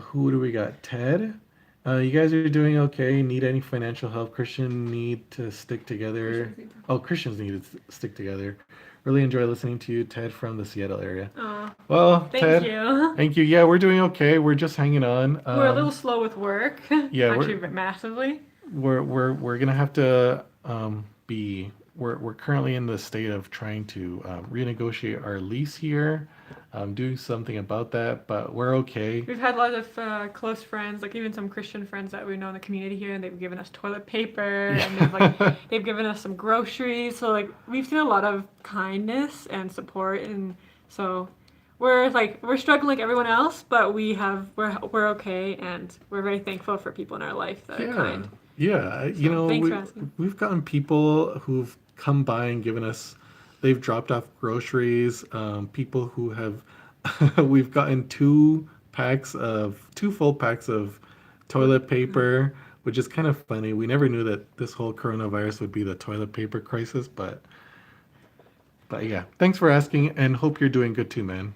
who do we got? Ted. You guys are doing okay. Need any financial help? Christian need to stick together. Christians need to. Oh, Christians need to stick together. Really enjoy listening to you, Ted from the Seattle area. Oh, Well, thank Ted, you. thank you. Yeah, we're doing okay. We're just hanging on. We're a little slow with work, Yeah, actually massively. we're gonna have to be we're currently in the state of trying to renegotiate our lease here, do something about that, but we're okay. We've had a lot of close friends, like even some Christian friends that we know in the community here, and they've given us toilet paper, and Yeah. they've given us some groceries. So like we've seen a lot of kindness and support, and so we're struggling like everyone else, but we're okay, and we're very thankful for people in our life that are Yeah, kind. yeah. So thanks for asking. We've gotten people who've come by and given us, they've dropped off groceries. People who have, we've gotten two full packs of toilet paper, which is kind of funny. We never knew that this whole coronavirus would be the toilet paper crisis, but yeah. Thanks for asking, and hope you're doing good too, man.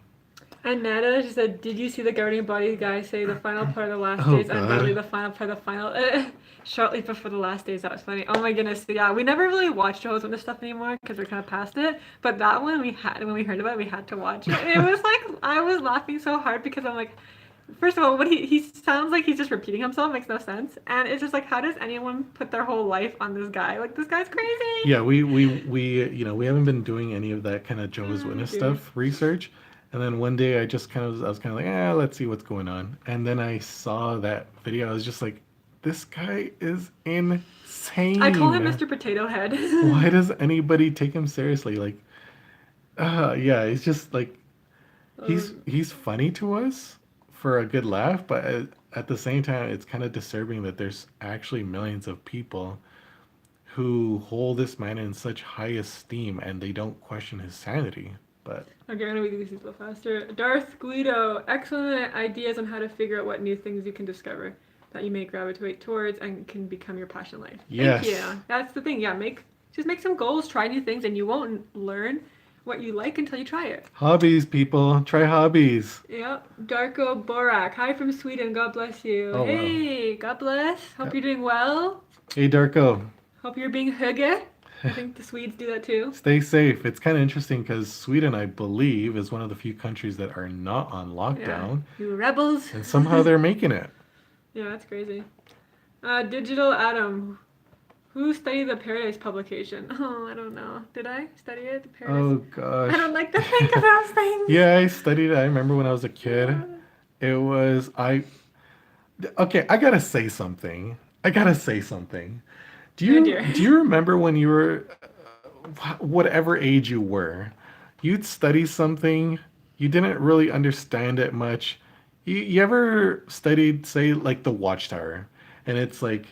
And Nana, she said, "Did you see the governing body guy say the final part of the last Oh days? Undoubtedly, God. the final part of the final, shortly before the last days." That was funny. Oh my goodness, yeah, we never really watch Jehovah's Witness stuff anymore because we're kind of past it. But that one we had when we heard about it, we had to watch it. And it was like I was laughing so hard because I'm like, first of all, what he sounds like he's just repeating himself, makes no sense, and it's just like, how does anyone put their whole life on this guy? Like this guy's crazy. Yeah, we we haven't been doing any of that kind of Jehovah's Oh Witness dear. stuff research. And then one day I was kind of like, let's see what's going on. And then I saw that video. I was just like, this guy is I call him insane. Mr. Potato Head. Why does anybody take him seriously? Like, yeah, he's just like Um, he's funny to us for a good laugh, but at the same time, it's kind of disturbing that there's actually millions of people who hold this man in such high esteem and they don't question his sanity. But Okay, I'm gonna read these a little faster. Darth Guido, excellent ideas on how to figure out what new things you can discover that you may gravitate towards and can become your passion in life. Thank you. yes, That's the thing. Yeah, just make some goals, try new things, and you won't learn what you like until you try it. hobbies, people, try hobbies. Yep. Darko Borak, hi from Sweden. God bless you. Oh wow. Hey, God bless. Hope Yep. you're doing well. Hey Darko, Hope you're being hygge. I think the Swedes do that too. stay safe. It's kind of interesting because Sweden, I believe, is one of the few countries that are not on Yeah. lockdown, You rebels. and somehow they're making it. Yeah, that's crazy. Digital Atom. Who studied the Paradise publication? Oh, I don't know. Did I study it? The Paradise. Oh I gosh. don't like to think of those things. Yeah, I studied it. I remember when I was a kid. It was I Okay, I gotta say something. I gotta say something. Oh dear. Do you remember when you were whatever age you were, you'd study something, you didn't really understand it much. You ever studied, say, like the Watchtower, and it's like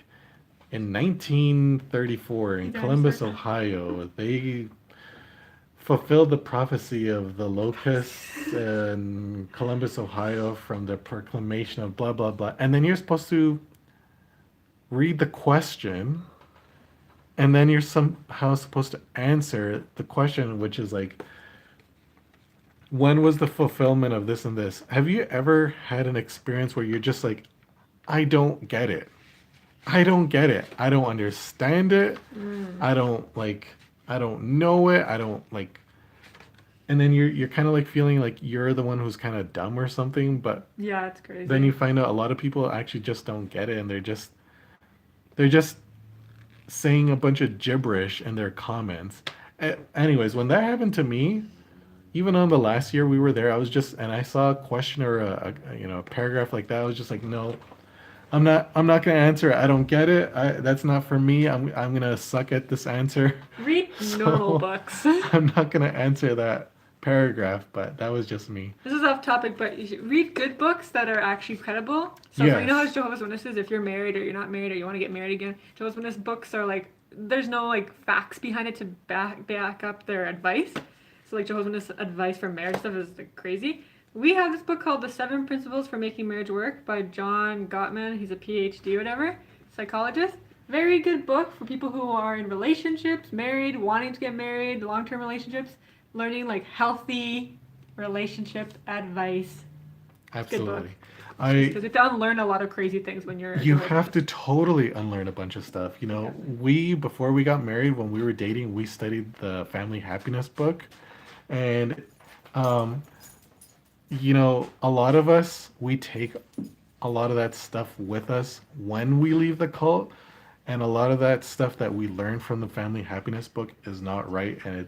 in 1934 in Columbus, Dinosaur. Ohio, they fulfilled the prophecy of the locusts in Columbus, Ohio, from the proclamation of blah blah blah, and then you're supposed to read the question, and then you're somehow supposed to answer the question, which is like, when was the fulfillment of this and this? Have you ever had an experience where you're just like, I don't get it. I don't get it. I don't understand it. Mm. I don't like I don't know it. I don't like, and then you're kind of like feeling like you're the one who's kind of dumb or something, but Yeah, it's then crazy. you find out a lot of people actually just don't get it, and they're just saying a bunch of gibberish in their comments. Anyways, when that happened to me, even on the last year we were there, I was just, and I saw a question or a paragraph like that. I was just like, no, I'm not gonna answer it. I don't get it. That's not for me. I'm gonna suck at this answer. Read normal So books. I'm not gonna answer that paragraph. But that was just me. This is off topic, but you should read good books that are actually credible. So, you know how Yes. Jehovah's Witnesses, if you're married or you're not married or you want to get married again, Jehovah's Witness books are like, there's no like facts behind it to back up their advice. So like Jehovah's Witness advice for marriage stuff is like crazy. We have this book called The Seven Principles for Making Marriage Work by John Gottman. He's a PhD, whatever, psychologist. Very good book for people who are in relationships, married, wanting to get married, long-term relationships, learning like healthy relationship advice. It's a good book. Absolutely. Because I you have to unlearn a lot of crazy things when you're a You Jehovah's have to Witness. totally unlearn a bunch of stuff. You know, Yeah. we, before we got married, when we were dating, we studied the family happiness book. And, um, a lot of us, we take a lot of that stuff with us when we leave the cult. And a lot of that stuff that we learned from the family happiness book is not right. And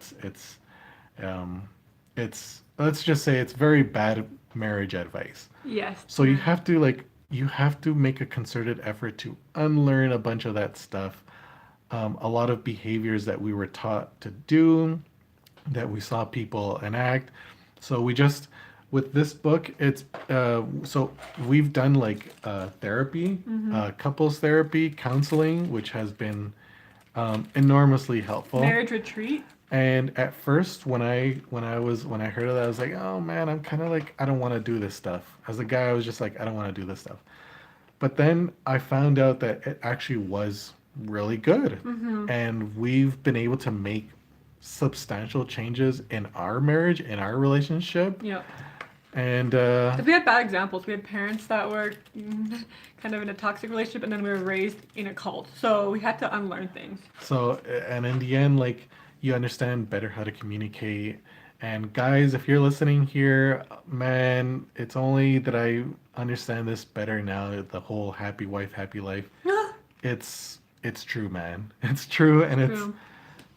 um, let's just say it's very bad marriage advice. Yes. So you have to make a concerted effort to unlearn a bunch of that stuff. A lot of behaviors that we were taught to do, that we saw people enact. So we just with this book, it's so we've done like therapy, Mm-hmm. couples therapy, counseling, which has been enormously helpful. Marriage retreat. And at first, when I heard of that, I was like, oh man, I'm kind of like I don't want to do this stuff. As a guy, I was just like, I don't want to do this stuff. But then I found out that it actually was really good, Mm-hmm. and we've been able to make substantial changes in our marriage, in our relationship, Yeah. and Because we had bad examples. We had parents that were kind of in a toxic relationship, and then we were raised in a cult. So we had to unlearn things. so and in the end, like you understand better how to communicate. And guys, if you're listening here, man, it's only that I understand this better now. The whole happy wife, happy life. It's true, man. It's true, and it's True.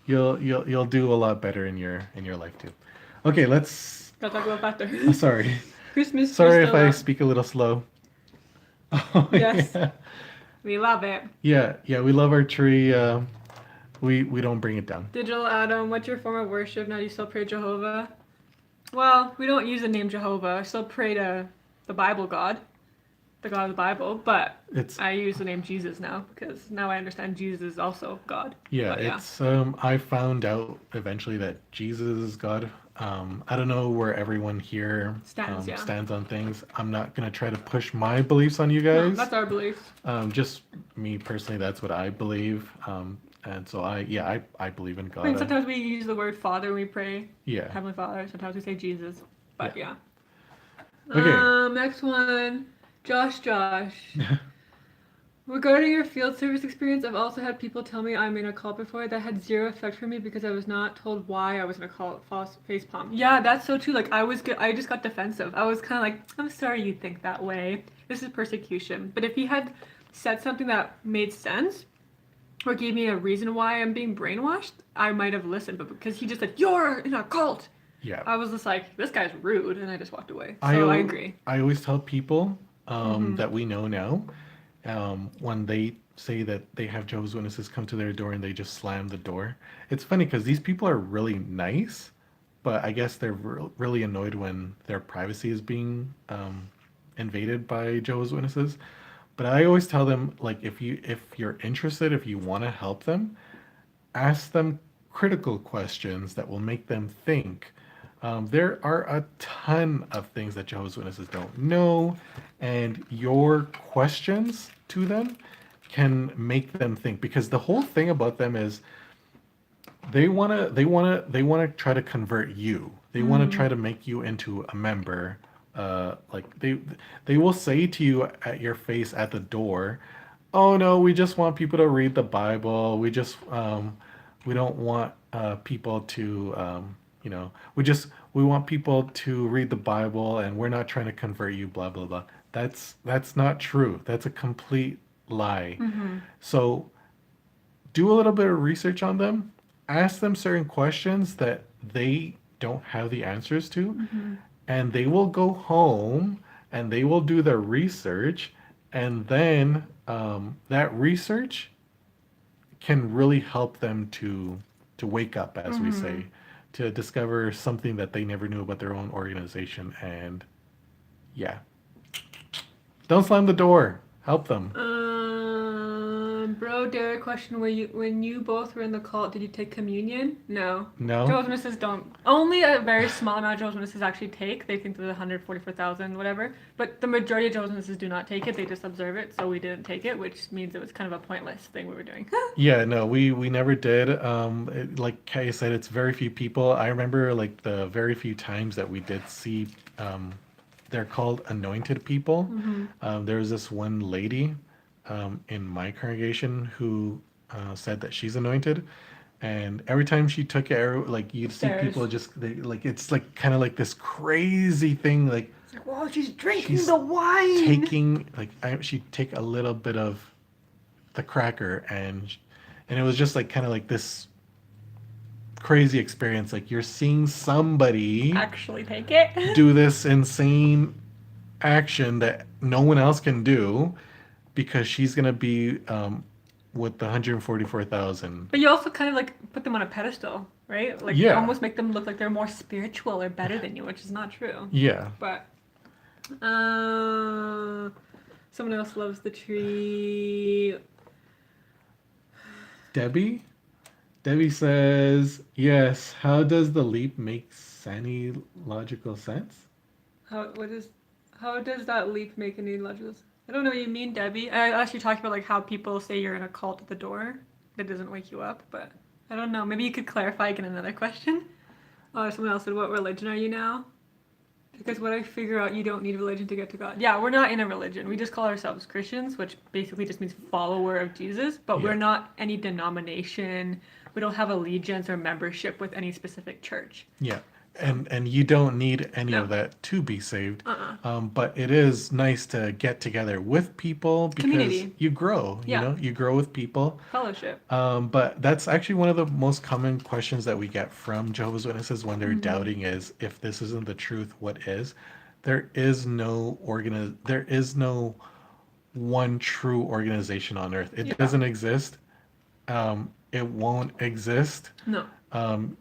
you'll do a lot better in your life too. Okay, let's. Gotta talk about that there. Sorry, Christmas was sorry if still I up. speak a little slow. Oh Yes, yeah, we love it. yeah. We love our tree. We don't bring it down. Digital Adam, what's your form of worship? Now do you still pray to Jehovah? Well, we don't use the name Jehovah. I still pray to the Bible God, the God of the Bible, but It's I use the name Jesus now because now I understand Jesus is also God. Yeah, But yeah, it's I found out eventually that Jesus is God. I don't know where everyone here stands, yeah. stands on things. I'm not gonna try to push my beliefs on you No, guys. that's our beliefs. Just me personally, that's what I believe. And so I believe in I mean, God. sometimes we use the word Father when we pray, Yeah, Heavenly Father. Sometimes we say Jesus. yeah. But yeah. Okay. Next one. Josh. Regarding your field service experience, I've also had people tell me I'm in a cult before that had zero effect for me because I was not told why I was in a cult. False face palm. Yeah, that's so true. Like I just got defensive. I was kind of like, I'm sorry you think that way. This is persecution. But if he had said something that made sense or gave me a reason why I'm being brainwashed, I might have listened. But because he just said you're in a cult, Yeah. I was just like, this guy's rude, and I just walked away. I So I al- agree. I always tell people Mm-hmm. that we know now, when they say that they have Jehovah's Witnesses come to their door and they just slam the door. It's funny because these people are really nice, but I guess they're really annoyed when their privacy is being invaded by Jehovah's Witnesses. But I always tell them like if you're interested, if you want to help them, ask them critical questions that will make them think. There are a ton of things that Jehovah's Witnesses don't know, and your questions to them can make them think. Because the whole thing about them is they wanna try to convert you. They want to try Mm. to make you into a member. Like they will say to you at your face at the door, "Oh no, we just want people to read the Bible. We don't want people to we want people to read the Bible, and we're not trying to convert you. Blah blah blah." That's not true. That's a complete lie. Mm-hmm. So do a little bit of research on them, ask them certain questions that they don't have the answers to, Mm-hmm. and they will go home and they will do their research, and then that research can really help them to wake up, as we Mm-hmm. say, to discover something that they never knew about their own organization. And yeah, don't slam the door. Help them. Bro, Derek, question: when you both were in the cult, did you take communion? No. No? Jehovah's Witnesses don't. Only a very small amount of Jehovah's Witnesses actually take. They think there's 144,000, whatever. But the majority of Jehovah's Witnesses do not take it. They just observe it. So we didn't take it, which means it was kind of a pointless thing we were doing. Yeah, no, we never did. Like I said, it's very few people. I remember like the very few times that we did see, they're called anointed people. Mm-hmm. There was this one lady, in my congregation who said that she's anointed, and every time she took it, like you'd see Stairs. people just like it's like kind of like this crazy thing, like It's like, whoa, she's drinking she's the wine. taking like she'd take a little bit of the cracker, and it was just like kind of like this crazy experience, like you're seeing somebody Actually, take it. do this insane action that no one else can do because she's gonna be with the 144,000. But you also kind of like put them on a pedestal, right? Like you Yeah, almost make them look like they're more spiritual or better than you, which is not true. yeah. But uh, someone else loves the tree. Debbie? Debbie says, yes, how does the leap make any logical sense? How what is how does that leap make any logical sense? I don't know what you mean, Debbie. I actually talked about like how people say you're in a cult at the door that doesn't wake you up, but I don't know. Maybe you could clarify again another question. Oh, someone else said, "What religion are you now?" Because when I figure out you don't need religion to get to God. Yeah, we're not in a religion. We just call ourselves Christians, which basically just means follower of Jesus, but we're Yeah, not any denomination. We don't have allegiance or membership with any specific church. yeah. And you don't need any No. of that to be saved. Uh-uh. But it is nice to get together with people because Community. you grow, Yeah. you grow with people. Fellowship. But that's actually one of the most common questions that we get from Jehovah's Witnesses when they're Mm-hmm. doubting is if this isn't the truth, what is? There is no one true organization on earth. It Yeah. doesn't exist. It won't exist. No. Um,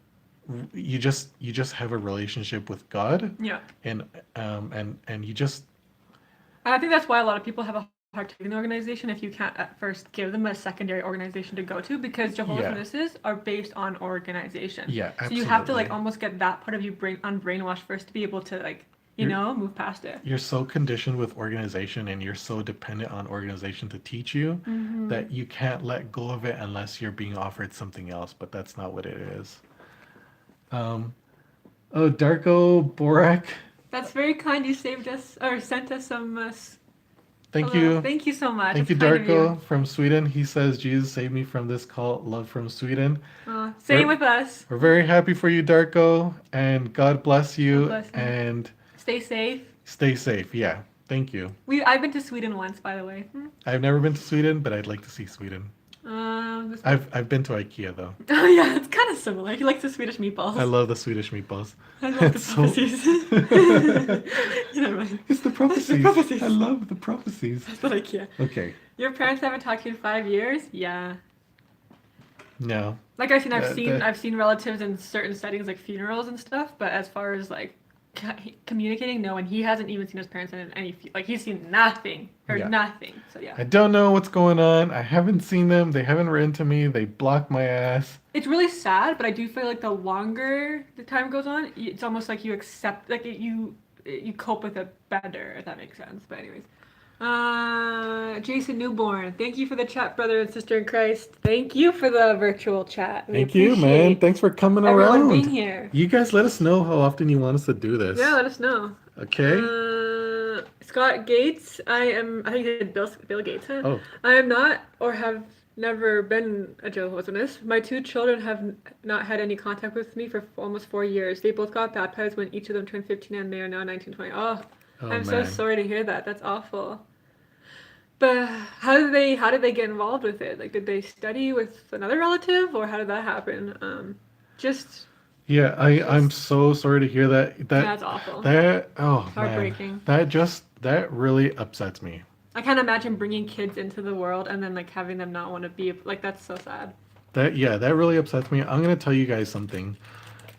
you just have a relationship with God, Yeah. and and you just And I think that's why a lot of people have a hard time in the organization if you can't at first give them a secondary organization to go to because Jehovah's yeah, Witnesses are based on organization. yeah, So you have to like absolutely. almost get that part of you unbrainwashed first to be able to like, You're move past it. you're so conditioned with organization and you're so dependent on organization to teach you Mm-hmm. that you can't let go of it unless you're being offered something else, but that's not what it is. Um, oh, Darko Borak, That's very kind. You saved us or sent us some. thank Hello. you. Thank you so much. Thank It's you, kind of you. Darko from Sweden. He says, Jesus saved me from this cult, love from Sweden. Same We're, with us. we're very happy for you, Darko, and God bless God you bless you. and Stay safe. stay safe. Yeah, thank you. I've been to Sweden once, by the way. I've never been to Sweden, but I'd like to see Sweden. This I've been to IKEA though. Oh yeah, it's kind of similar. He likes the Swedish I meatballs. love the Swedish meatballs. I love the It's so. prophecies. Never mind. It's the It's the prophecies. prophecies. I love the prophecies. That's what I care. Okay. Your parents haven't talked to you in 5 years? Yeah. No. Like I've Uh, seen the, I've seen relatives in certain settings like funerals and stuff, but as far as like communicating, no, and he hasn't even seen his parents in any like he's seen nothing, heard yeah. nothing. So yeah. I don't know what's going on. I haven't seen them. They haven't written to me. They blocked my ass. It's really sad, but I do feel like the longer the time goes on, it's almost like you accept, like you cope with it better, if that makes sense. But anyways, Jason Newborn, thank you for the chat, brother and sister in Christ. Thank you for the virtual chat. We Thank you, man. appreciate Thanks for coming everyone being around. here. You guys let us know how often you want us to do Yeah, this. let us know. Okay? Scott Gates, I think he said Bill Gates, huh? Oh, I am not or have never been a Jehovah's Witness. My two children have not had any contact with me for almost 4 years. They both got baptized when each of them turned 15 and they are now 19, 20. Oh, oh I'm so man. sorry to hear that. That's awful. But how did they get involved with it? Like, did they study with another relative or how did that happen? Just, Yeah, I'm just, so sorry to hear that. that's awful. Oh man. Heartbreaking. That really upsets me. I can't imagine bringing kids into the world and then like having them not want to be like that's so sad. That really upsets me. I'm gonna tell you guys something.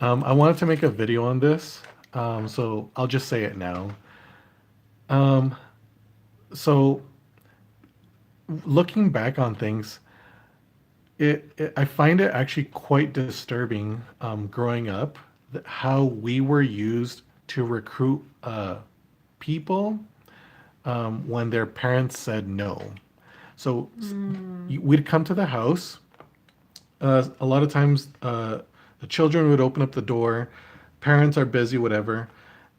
I wanted to make a video on this. So I'll just say it now. Um, so looking back on things, I find it actually quite disturbing growing up how we were used to recruit people when their parents said no. So Mm, we'd come to the house. A lot of times, the children would open up the door, parents are busy, whatever,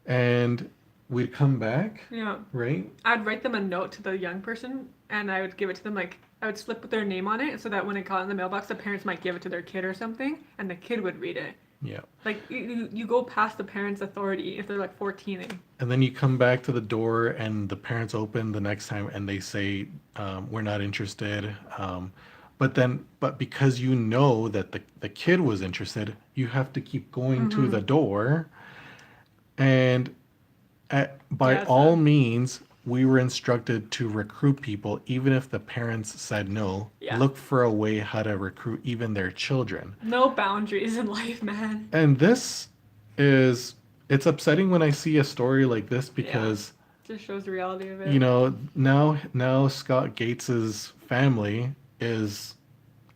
and we'd come back, yeah. right? I'd write them a note to the young person and I would give it to them like I would slip with their name on it so that when it got in the mailbox, the parents might give it to their kid or something, and the kid would read it. Yeah. Like you go past the parents' authority if they're like 14. And then you come back to the door, and the parents open the next time, and they say, "We're not interested." But because you know that the kid was interested, you have to keep going to Mm-hmm. the door, and by Yeah, it's all sad. means, we were instructed to recruit people, even if the parents said no. Yeah. Look for a way how to recruit even their children. No boundaries in life, man. And this is, it's upsetting when I see a story like this Yeah. because, Just shows the reality of you it. know, now Scott Gates's family is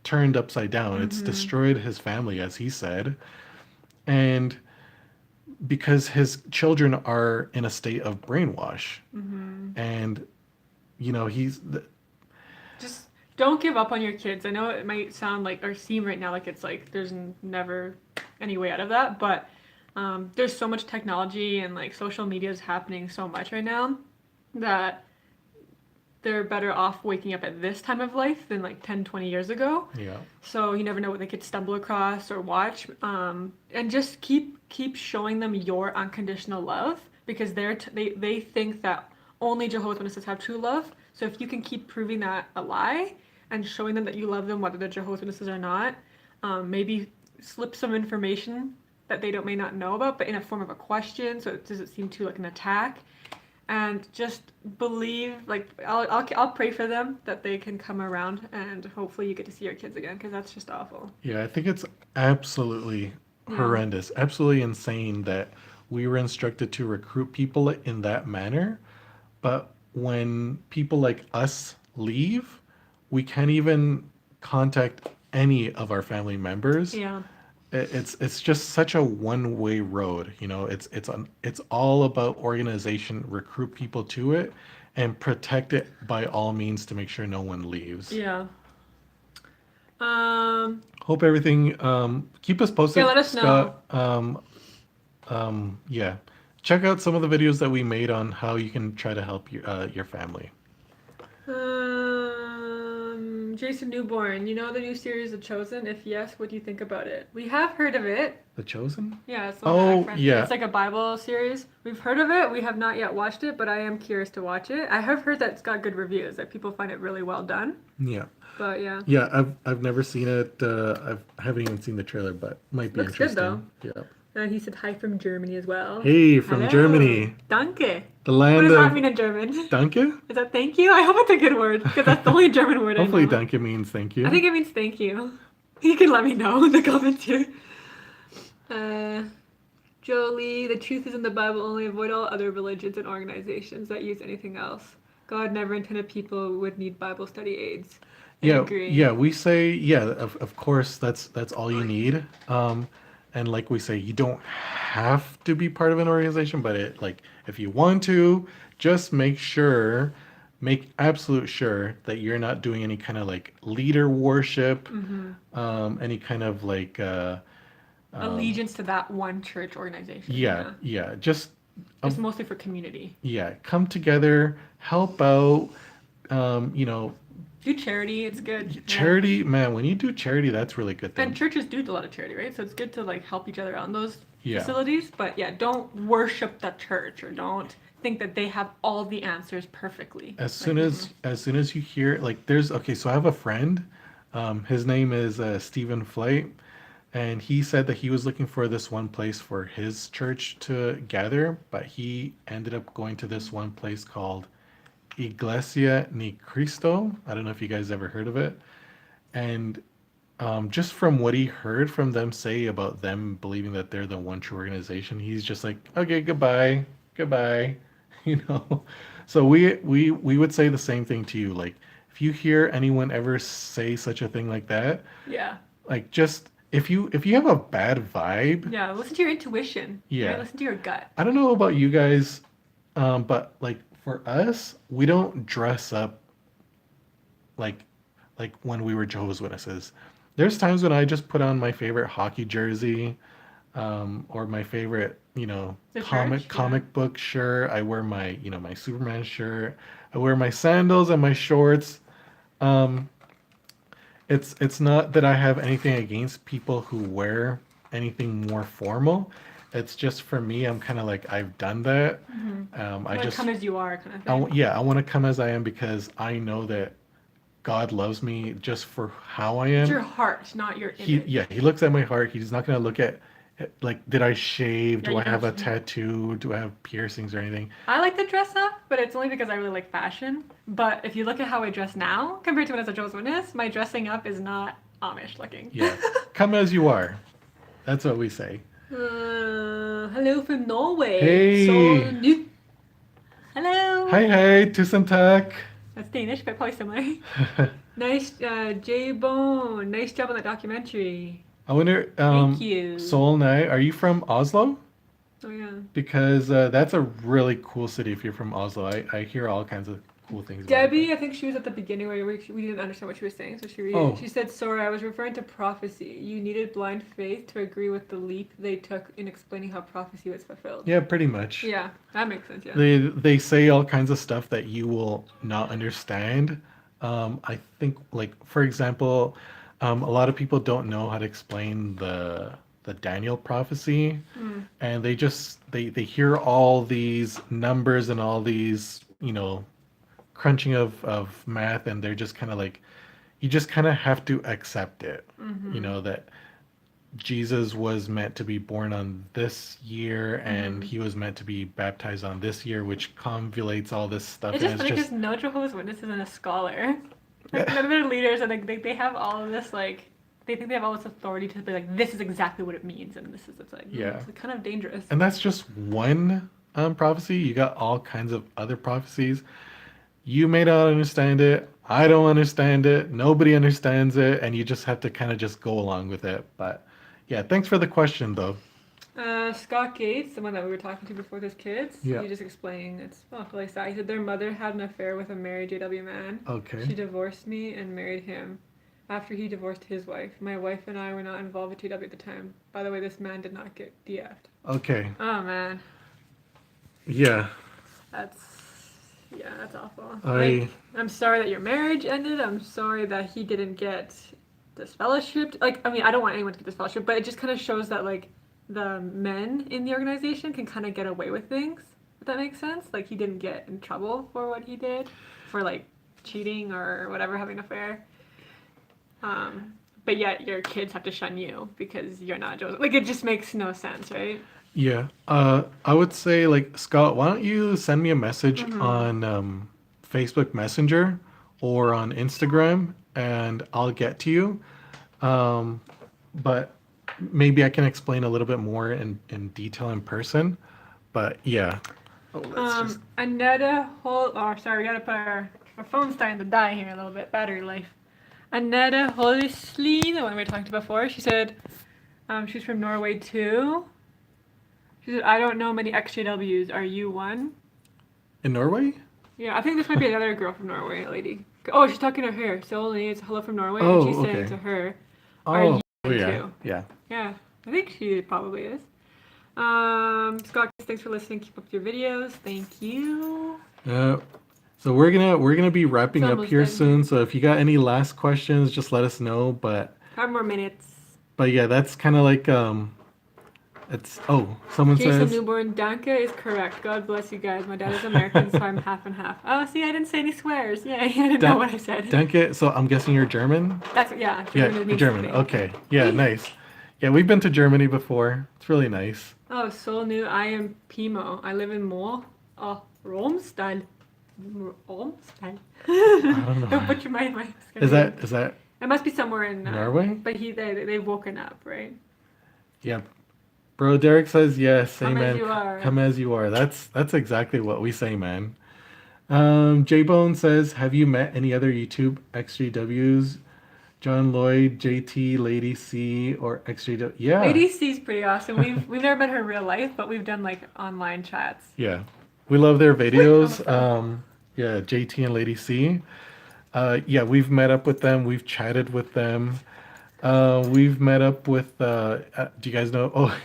turned upside down. It's Mm-hmm. destroyed his family, as he said, and because his children are in a state of brainwash, Mm-hmm. and you know he's Just don't give up on your kids. I know it might sound like or seem right now like it's like there's never any way out of that, but there's so much technology and like social media is happening so much right now that they're better off waking up at this time of life than like 10, 20 years ago. yeah, So you never know what they could stumble across or watch. And just keep showing them your unconditional love because they think that only Jehovah's Witnesses have true love. So if you can keep proving that a lie and showing them that you love them whether they're Jehovah's Witnesses or not, maybe slip some information that they don't may not know about, but in a form of a question, so it doesn't seem too like an attack and just believe like I'll pray for them that they can come around and hopefully you get to see your kids again because that's just awful. yeah. I think it's absolutely Yeah. horrendous, absolutely insane that we were instructed to recruit people in that manner. But when people like us leave, we can't even contact any of our family members. Yeah. It's just such a one-way road, you know. It's all about organization, recruit people to it, and protect it by all means to make sure no one leaves. Yeah. Um. Hope everything. Keep us Yeah. posted, Let us know. Scott. Yeah. Check out some of the videos that we made on how you can try to help your family. Jason Newborn, you know the new series The Chosen? If yes, what do you think about it? We have heard of it. The Chosen? Yeah, it's the one that my Oh, friend. yeah. It's like a Bible series. We've heard of it. We have not yet watched it, but I am curious to watch it. I have heard that it's got good reviews. That people find it really well done. Yeah. But yeah, Yeah, I've never seen it. I haven't even seen the trailer, but might be looks good though. interesting. Yeah. And he said hi from Germany as well. Hey, from Hello. Germany, Danke. the What land does that of mean in German? Danke. Is that thank you? I hope it's a good word because that's the only German word I Hopefully, know. Danke means thank I you. think it means thank you. You can let me know in the comments here. Uh, Jolie, the truth is in the Bible. Only avoid all other religions and organizations that use anything else. God never intended people would need Bible study aids. I Yeah, agree. yeah. We say yeah. Of course, that's all you need. And like we say, you don't have to be part of an organization, but it like if you want to, just make absolute sure that you're not doing any kind of like leader worship, Mm-hmm. any kind of like um, Allegiance to that one church organization. yeah, Yeah. yeah. Just It's um, mostly for community. yeah, come together, help out. You know, Do charity, it's good. Yeah. charity, man. When you do charity, that's really good And thing. churches do a lot of charity, right? So it's good to like help each other out in those Yeah. facilities. But yeah, don't worship the church or don't think that they have all the answers perfectly. as Like, soon as as soon as you hear like there's okay, so I have a friend, his name is Stephen Flight, and he said that he was looking for this one place for his church to gather, but he ended up going to this one place called Iglesia Ni Cristo. I don't know if you guys ever heard of it. And just from what he heard from them say about them believing that they're the one true organization, he's just like, okay, goodbye, goodbye, you know. So we would say the same thing to you. Like, if you hear anyone ever say such a thing like that, Yeah. like just if you have a bad vibe, Yeah. Listen to your intuition, right? yeah. Listen to your gut. I don't know about you guys, but like for us, we don't dress up like when we were Jehovah's Witnesses. There's times when I just put on my favorite hockey jersey, or my favorite, The comic church, yeah. comic book shirt. I wear my, my Superman shirt. I wear my sandals and my shorts. Um, it's not that I have anything against people who wear anything more formal. It's just for me, I'm kind of like I've done that. Mm-hmm. I Like come just as you are, kind of thing. yeah, I want to come as I am because I know that God loves me just for how I It's am. your heart, not your He image. Yeah, he looks at my heart. He's not gonna look at, like, did I shave? Yeah, Do you I don't. have a tattoo? Do I have piercings or anything? I like to dress up, but it's only because I really like fashion. But if you look at how I dress now, compared to when I was a Jehovah's Witness, my dressing up is not Amish looking. Yeah, come as you are. That's what we say. Hello from Norway. Hey, Solnu. Hello. hi, hi, tusen tack. That's Danish, but probably similar. Nice, J Bone. Nice job on that documentary. I wonder, Thank you. Seoul Night, are you from Oslo? Oh yeah. Because that's a really cool city if you're from Oslo. I hear all kinds of cool things about it. Debbie, I think she was at the beginning where we didn't understand what she was saying, so Oh, she said, "Sorry, I was referring to prophecy. You needed blind faith to agree with the leap they took in explaining how prophecy was fulfilled." yeah, pretty much. Yeah, that makes sense. Yeah. They say all kinds of stuff that you will not understand. I think, like, for example, a lot of people don't know how to explain the Daniel prophecy, Mm. and they hear all these numbers and all these, crunching of math, and they're just kind of like, you just kind of have to accept it, Mm-hmm. that Jesus was meant to be born on this year and Mm-hmm. he was meant to be baptized on this year, which convolutes all this stuff. It's And just it's funny because just, no Jehovah's Witness isn't a scholar. Like none of their leaders, and like they have all of this like they think they have all this authority to be like this is exactly what it means, and this is it's like yeah. it's kind of dangerous. And that's just one prophecy. You got all kinds of other prophecies. You may not understand it. I don't understand it. Nobody understands it. And you just have to kind of just go along with it. But yeah, thanks for the question, though. Scott Gates, the one that we were talking to before his kids, Yeah. he just explained it's really sad. He said their mother had an affair with a married JW man. Okay. She divorced me and married him after he divorced his wife. My wife and I were not involved with JW at the time. By the way, this man did not get DF'd. Okay. Oh man, Yeah. that's that's awful. I. Like, I'm sorry that your marriage ended. I'm sorry that he didn't get this fellowship. Like, I mean, I don't want anyone to get this fellowship, but it just kind of shows that like the men in the organization can kind of get away with things. If that makes sense. Like, he didn't get in trouble for what he did, for like cheating or whatever, having an affair. Um, but yet your kids have to shun you because you're not Joseph. Like, it just makes no sense, right? Yeah. I would say, like, Scott, why don't you send me a message Mm-hmm. on Facebook Messenger or on Instagram, and I'll get to you. But maybe I can explain a little bit more in detail in person. But yeah. Oh, let's just. Aneta oh, sorry, we gotta put our phone's starting to die here a little bit. Battery life. Aneta Holisli, the one we talked to before, she said she's from Norway too. She said, I don't know many XJWs. Are you one? In Norway? Yeah, I think this might be another girl from Norway, a lady. Oh, she's talking to her. So only it's hello from Norway, and she's Oh, saying okay. to her, are Oh, you oh one yeah. too? Yeah. Yeah, I think she probably is. Scott, thanks for listening. Keep up your videos. Thank you. Uh, so we're gonna be It's wrapping up almost here done soon. here. So if you got any last questions, just let us know. Five more minutes. But yeah, that's kind of like it's someone Jason says Newborn, Danke is correct. God bless you guys. My dad is American, so I'm half and half. Oh, see, I didn't say any swears. Yeah, I didn't know what I said. Danke. So I'm guessing you're German. That's yeah. Yeah, German you're means German. something. Okay. Yeah, nice. Yeah, we've been to Germany before. It's really nice. Oh, so new. I am Pimo. I live in Mo. Oh, Romstyle. Romstyle. I don't know. Don't butcher my Is that It must be somewhere in. Norway? But they've woken up, right? Yeah. Bro, Derek says yes. Come as Amen. you are. Come as you are. That's exactly what we say, man. J Bone says, "Have you met any other YouTube XGWs? John Lloyd, JT, Lady C, or XGW?" Yeah, Lady C's pretty awesome. We've never met her in real life, but we've done like online chats. yeah, we love their Wait, videos. almost fell. Yeah, JT and Lady C. Yeah, we've met up with them. We've chatted with them. We've met up with. Do you guys know? Oh,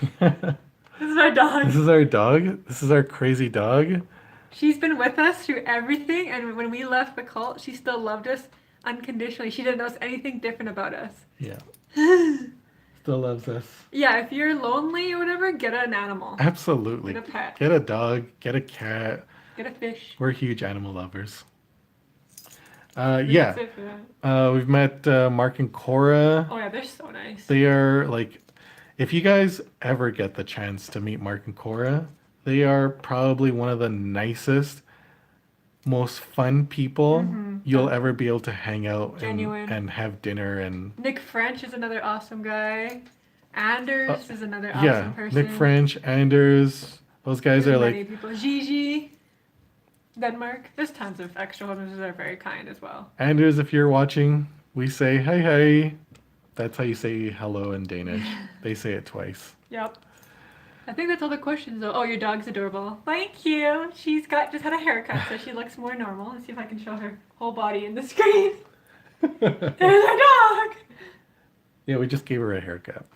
This is our this dog. is our dog. This is our crazy dog. She's been with us through everything, and when we left the cult, she still loved us unconditionally. She didn't notice anything different about us. Yeah, still loves us. Yeah, if you're lonely or whatever, get an animal. Get Absolutely. a pet. Get a dog. Get a cat. Get a fish. We're huge animal lovers. I think Yeah, that's it for that. we've met Mark and Cora. Oh yeah, they're so nice. They are like, if you guys ever get the chance to meet Mark and Cora, they are probably one of the nicest, most fun people Mm-hmm. you'll ever be able to hang out Genuine. and have dinner and Nick French is another awesome guy. Anders is another yeah, awesome person. Nick French, Anders, those guys There's are many like people. Gigi, Denmark. There's tons of extra holders that are very kind as well. Anders. If you're watching, we say hey hey. That's how you say hello in Danish. They say it twice. Yep. I think that's all the questions though. Oh, your dog's adorable. Thank you. She's got just had a haircut, so she looks more normal. Let's see if I can show her whole body in the screen. There's our dog. Yeah, we just gave her a haircut.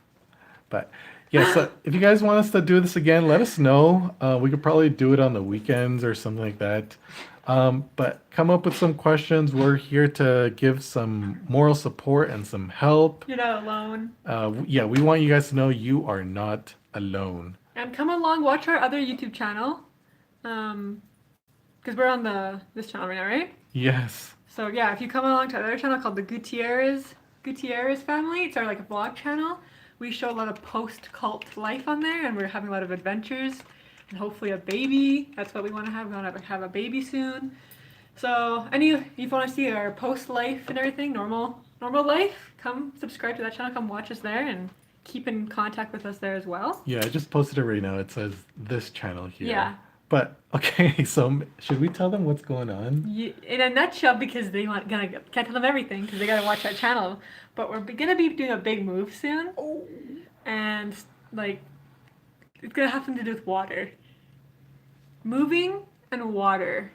But yeah, so if you guys want us to do this again, let us know. We could probably do it on the weekends or something like that. But come up with some questions. We're here to give some moral support and some help. You're not alone. Yeah, we want you guys to know you are not alone. And come along, watch our other YouTube channel. Because we're on this channel right now, right? Yes. So yeah, if you come along to our other channel called the Gutierrez family, it's our like vlog channel. We show a lot of post-cult life on there, and we're having a lot of adventures, and hopefully a baby. That's what we want to have. We want to have a baby soon. So, if you want to see our post life and everything, normal life, come subscribe to that channel. Come watch us there, and keep in contact with us there as well. Yeah, I just posted it right now. It says this channel here. Yeah. But okay, so should we tell them what's going on? In a nutshell, because can't tell them everything because they gotta watch our channel. But we're gonna be doing a big move soon, and like it's gonna have something to do with water, moving and water,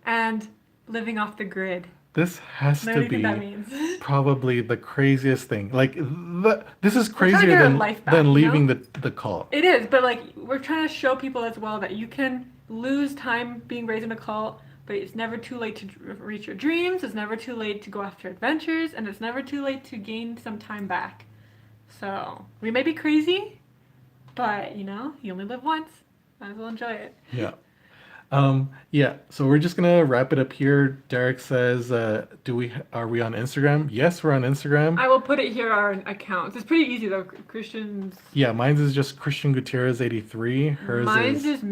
and living off the grid. This has I to don't think that be means. probably the craziest thing. Like this is We're trying to crazier get our than life back, you know? leaving the cult. It is, but like we're trying to show people as well that you can lose time being raised in a cult, but it's never too late to reach your dreams. It's never too late to go after adventures, and it's never too late to gain some time back. So we may be crazy, but you only live once. Might as well enjoy it. Yeah. Yeah, so we're just gonna wrap it up here. Derek says, are we on Instagram? Yes, we're on Instagram. I will put it here our accounts. It's pretty easy though. Christian's. Yeah, mine's is just Christian Gutierrez 83. Hers Mine's is is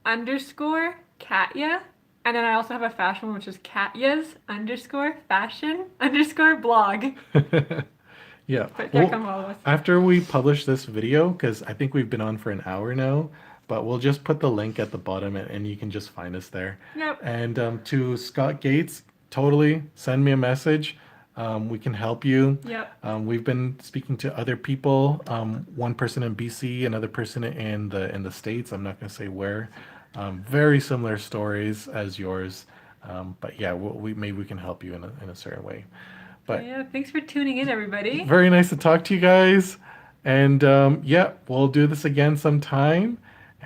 Miss_Katya. And then I also have a fashion one, which is Katya's_fashion_blog. yeah. But yeah, Well, come follow us. after we publish this video, because I think we've been on for an hour now, but we'll just put the link at the bottom and you can just find us there. Yep. And to Scott Gates, totally send me a message. We can help you. Yep. We've been speaking to other people. One person in BC, another person in the States. I'm not going to say where. Very similar stories as yours. But yeah, maybe we can help you in a certain way. But Yeah, thanks for tuning in, everybody. very nice to talk to you guys. And yeah, we'll do this again sometime.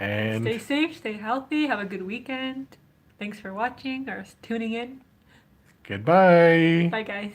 And Stay safe, stay healthy, have a good weekend. Thanks for watching or tuning in. goodbye. Bye, guys.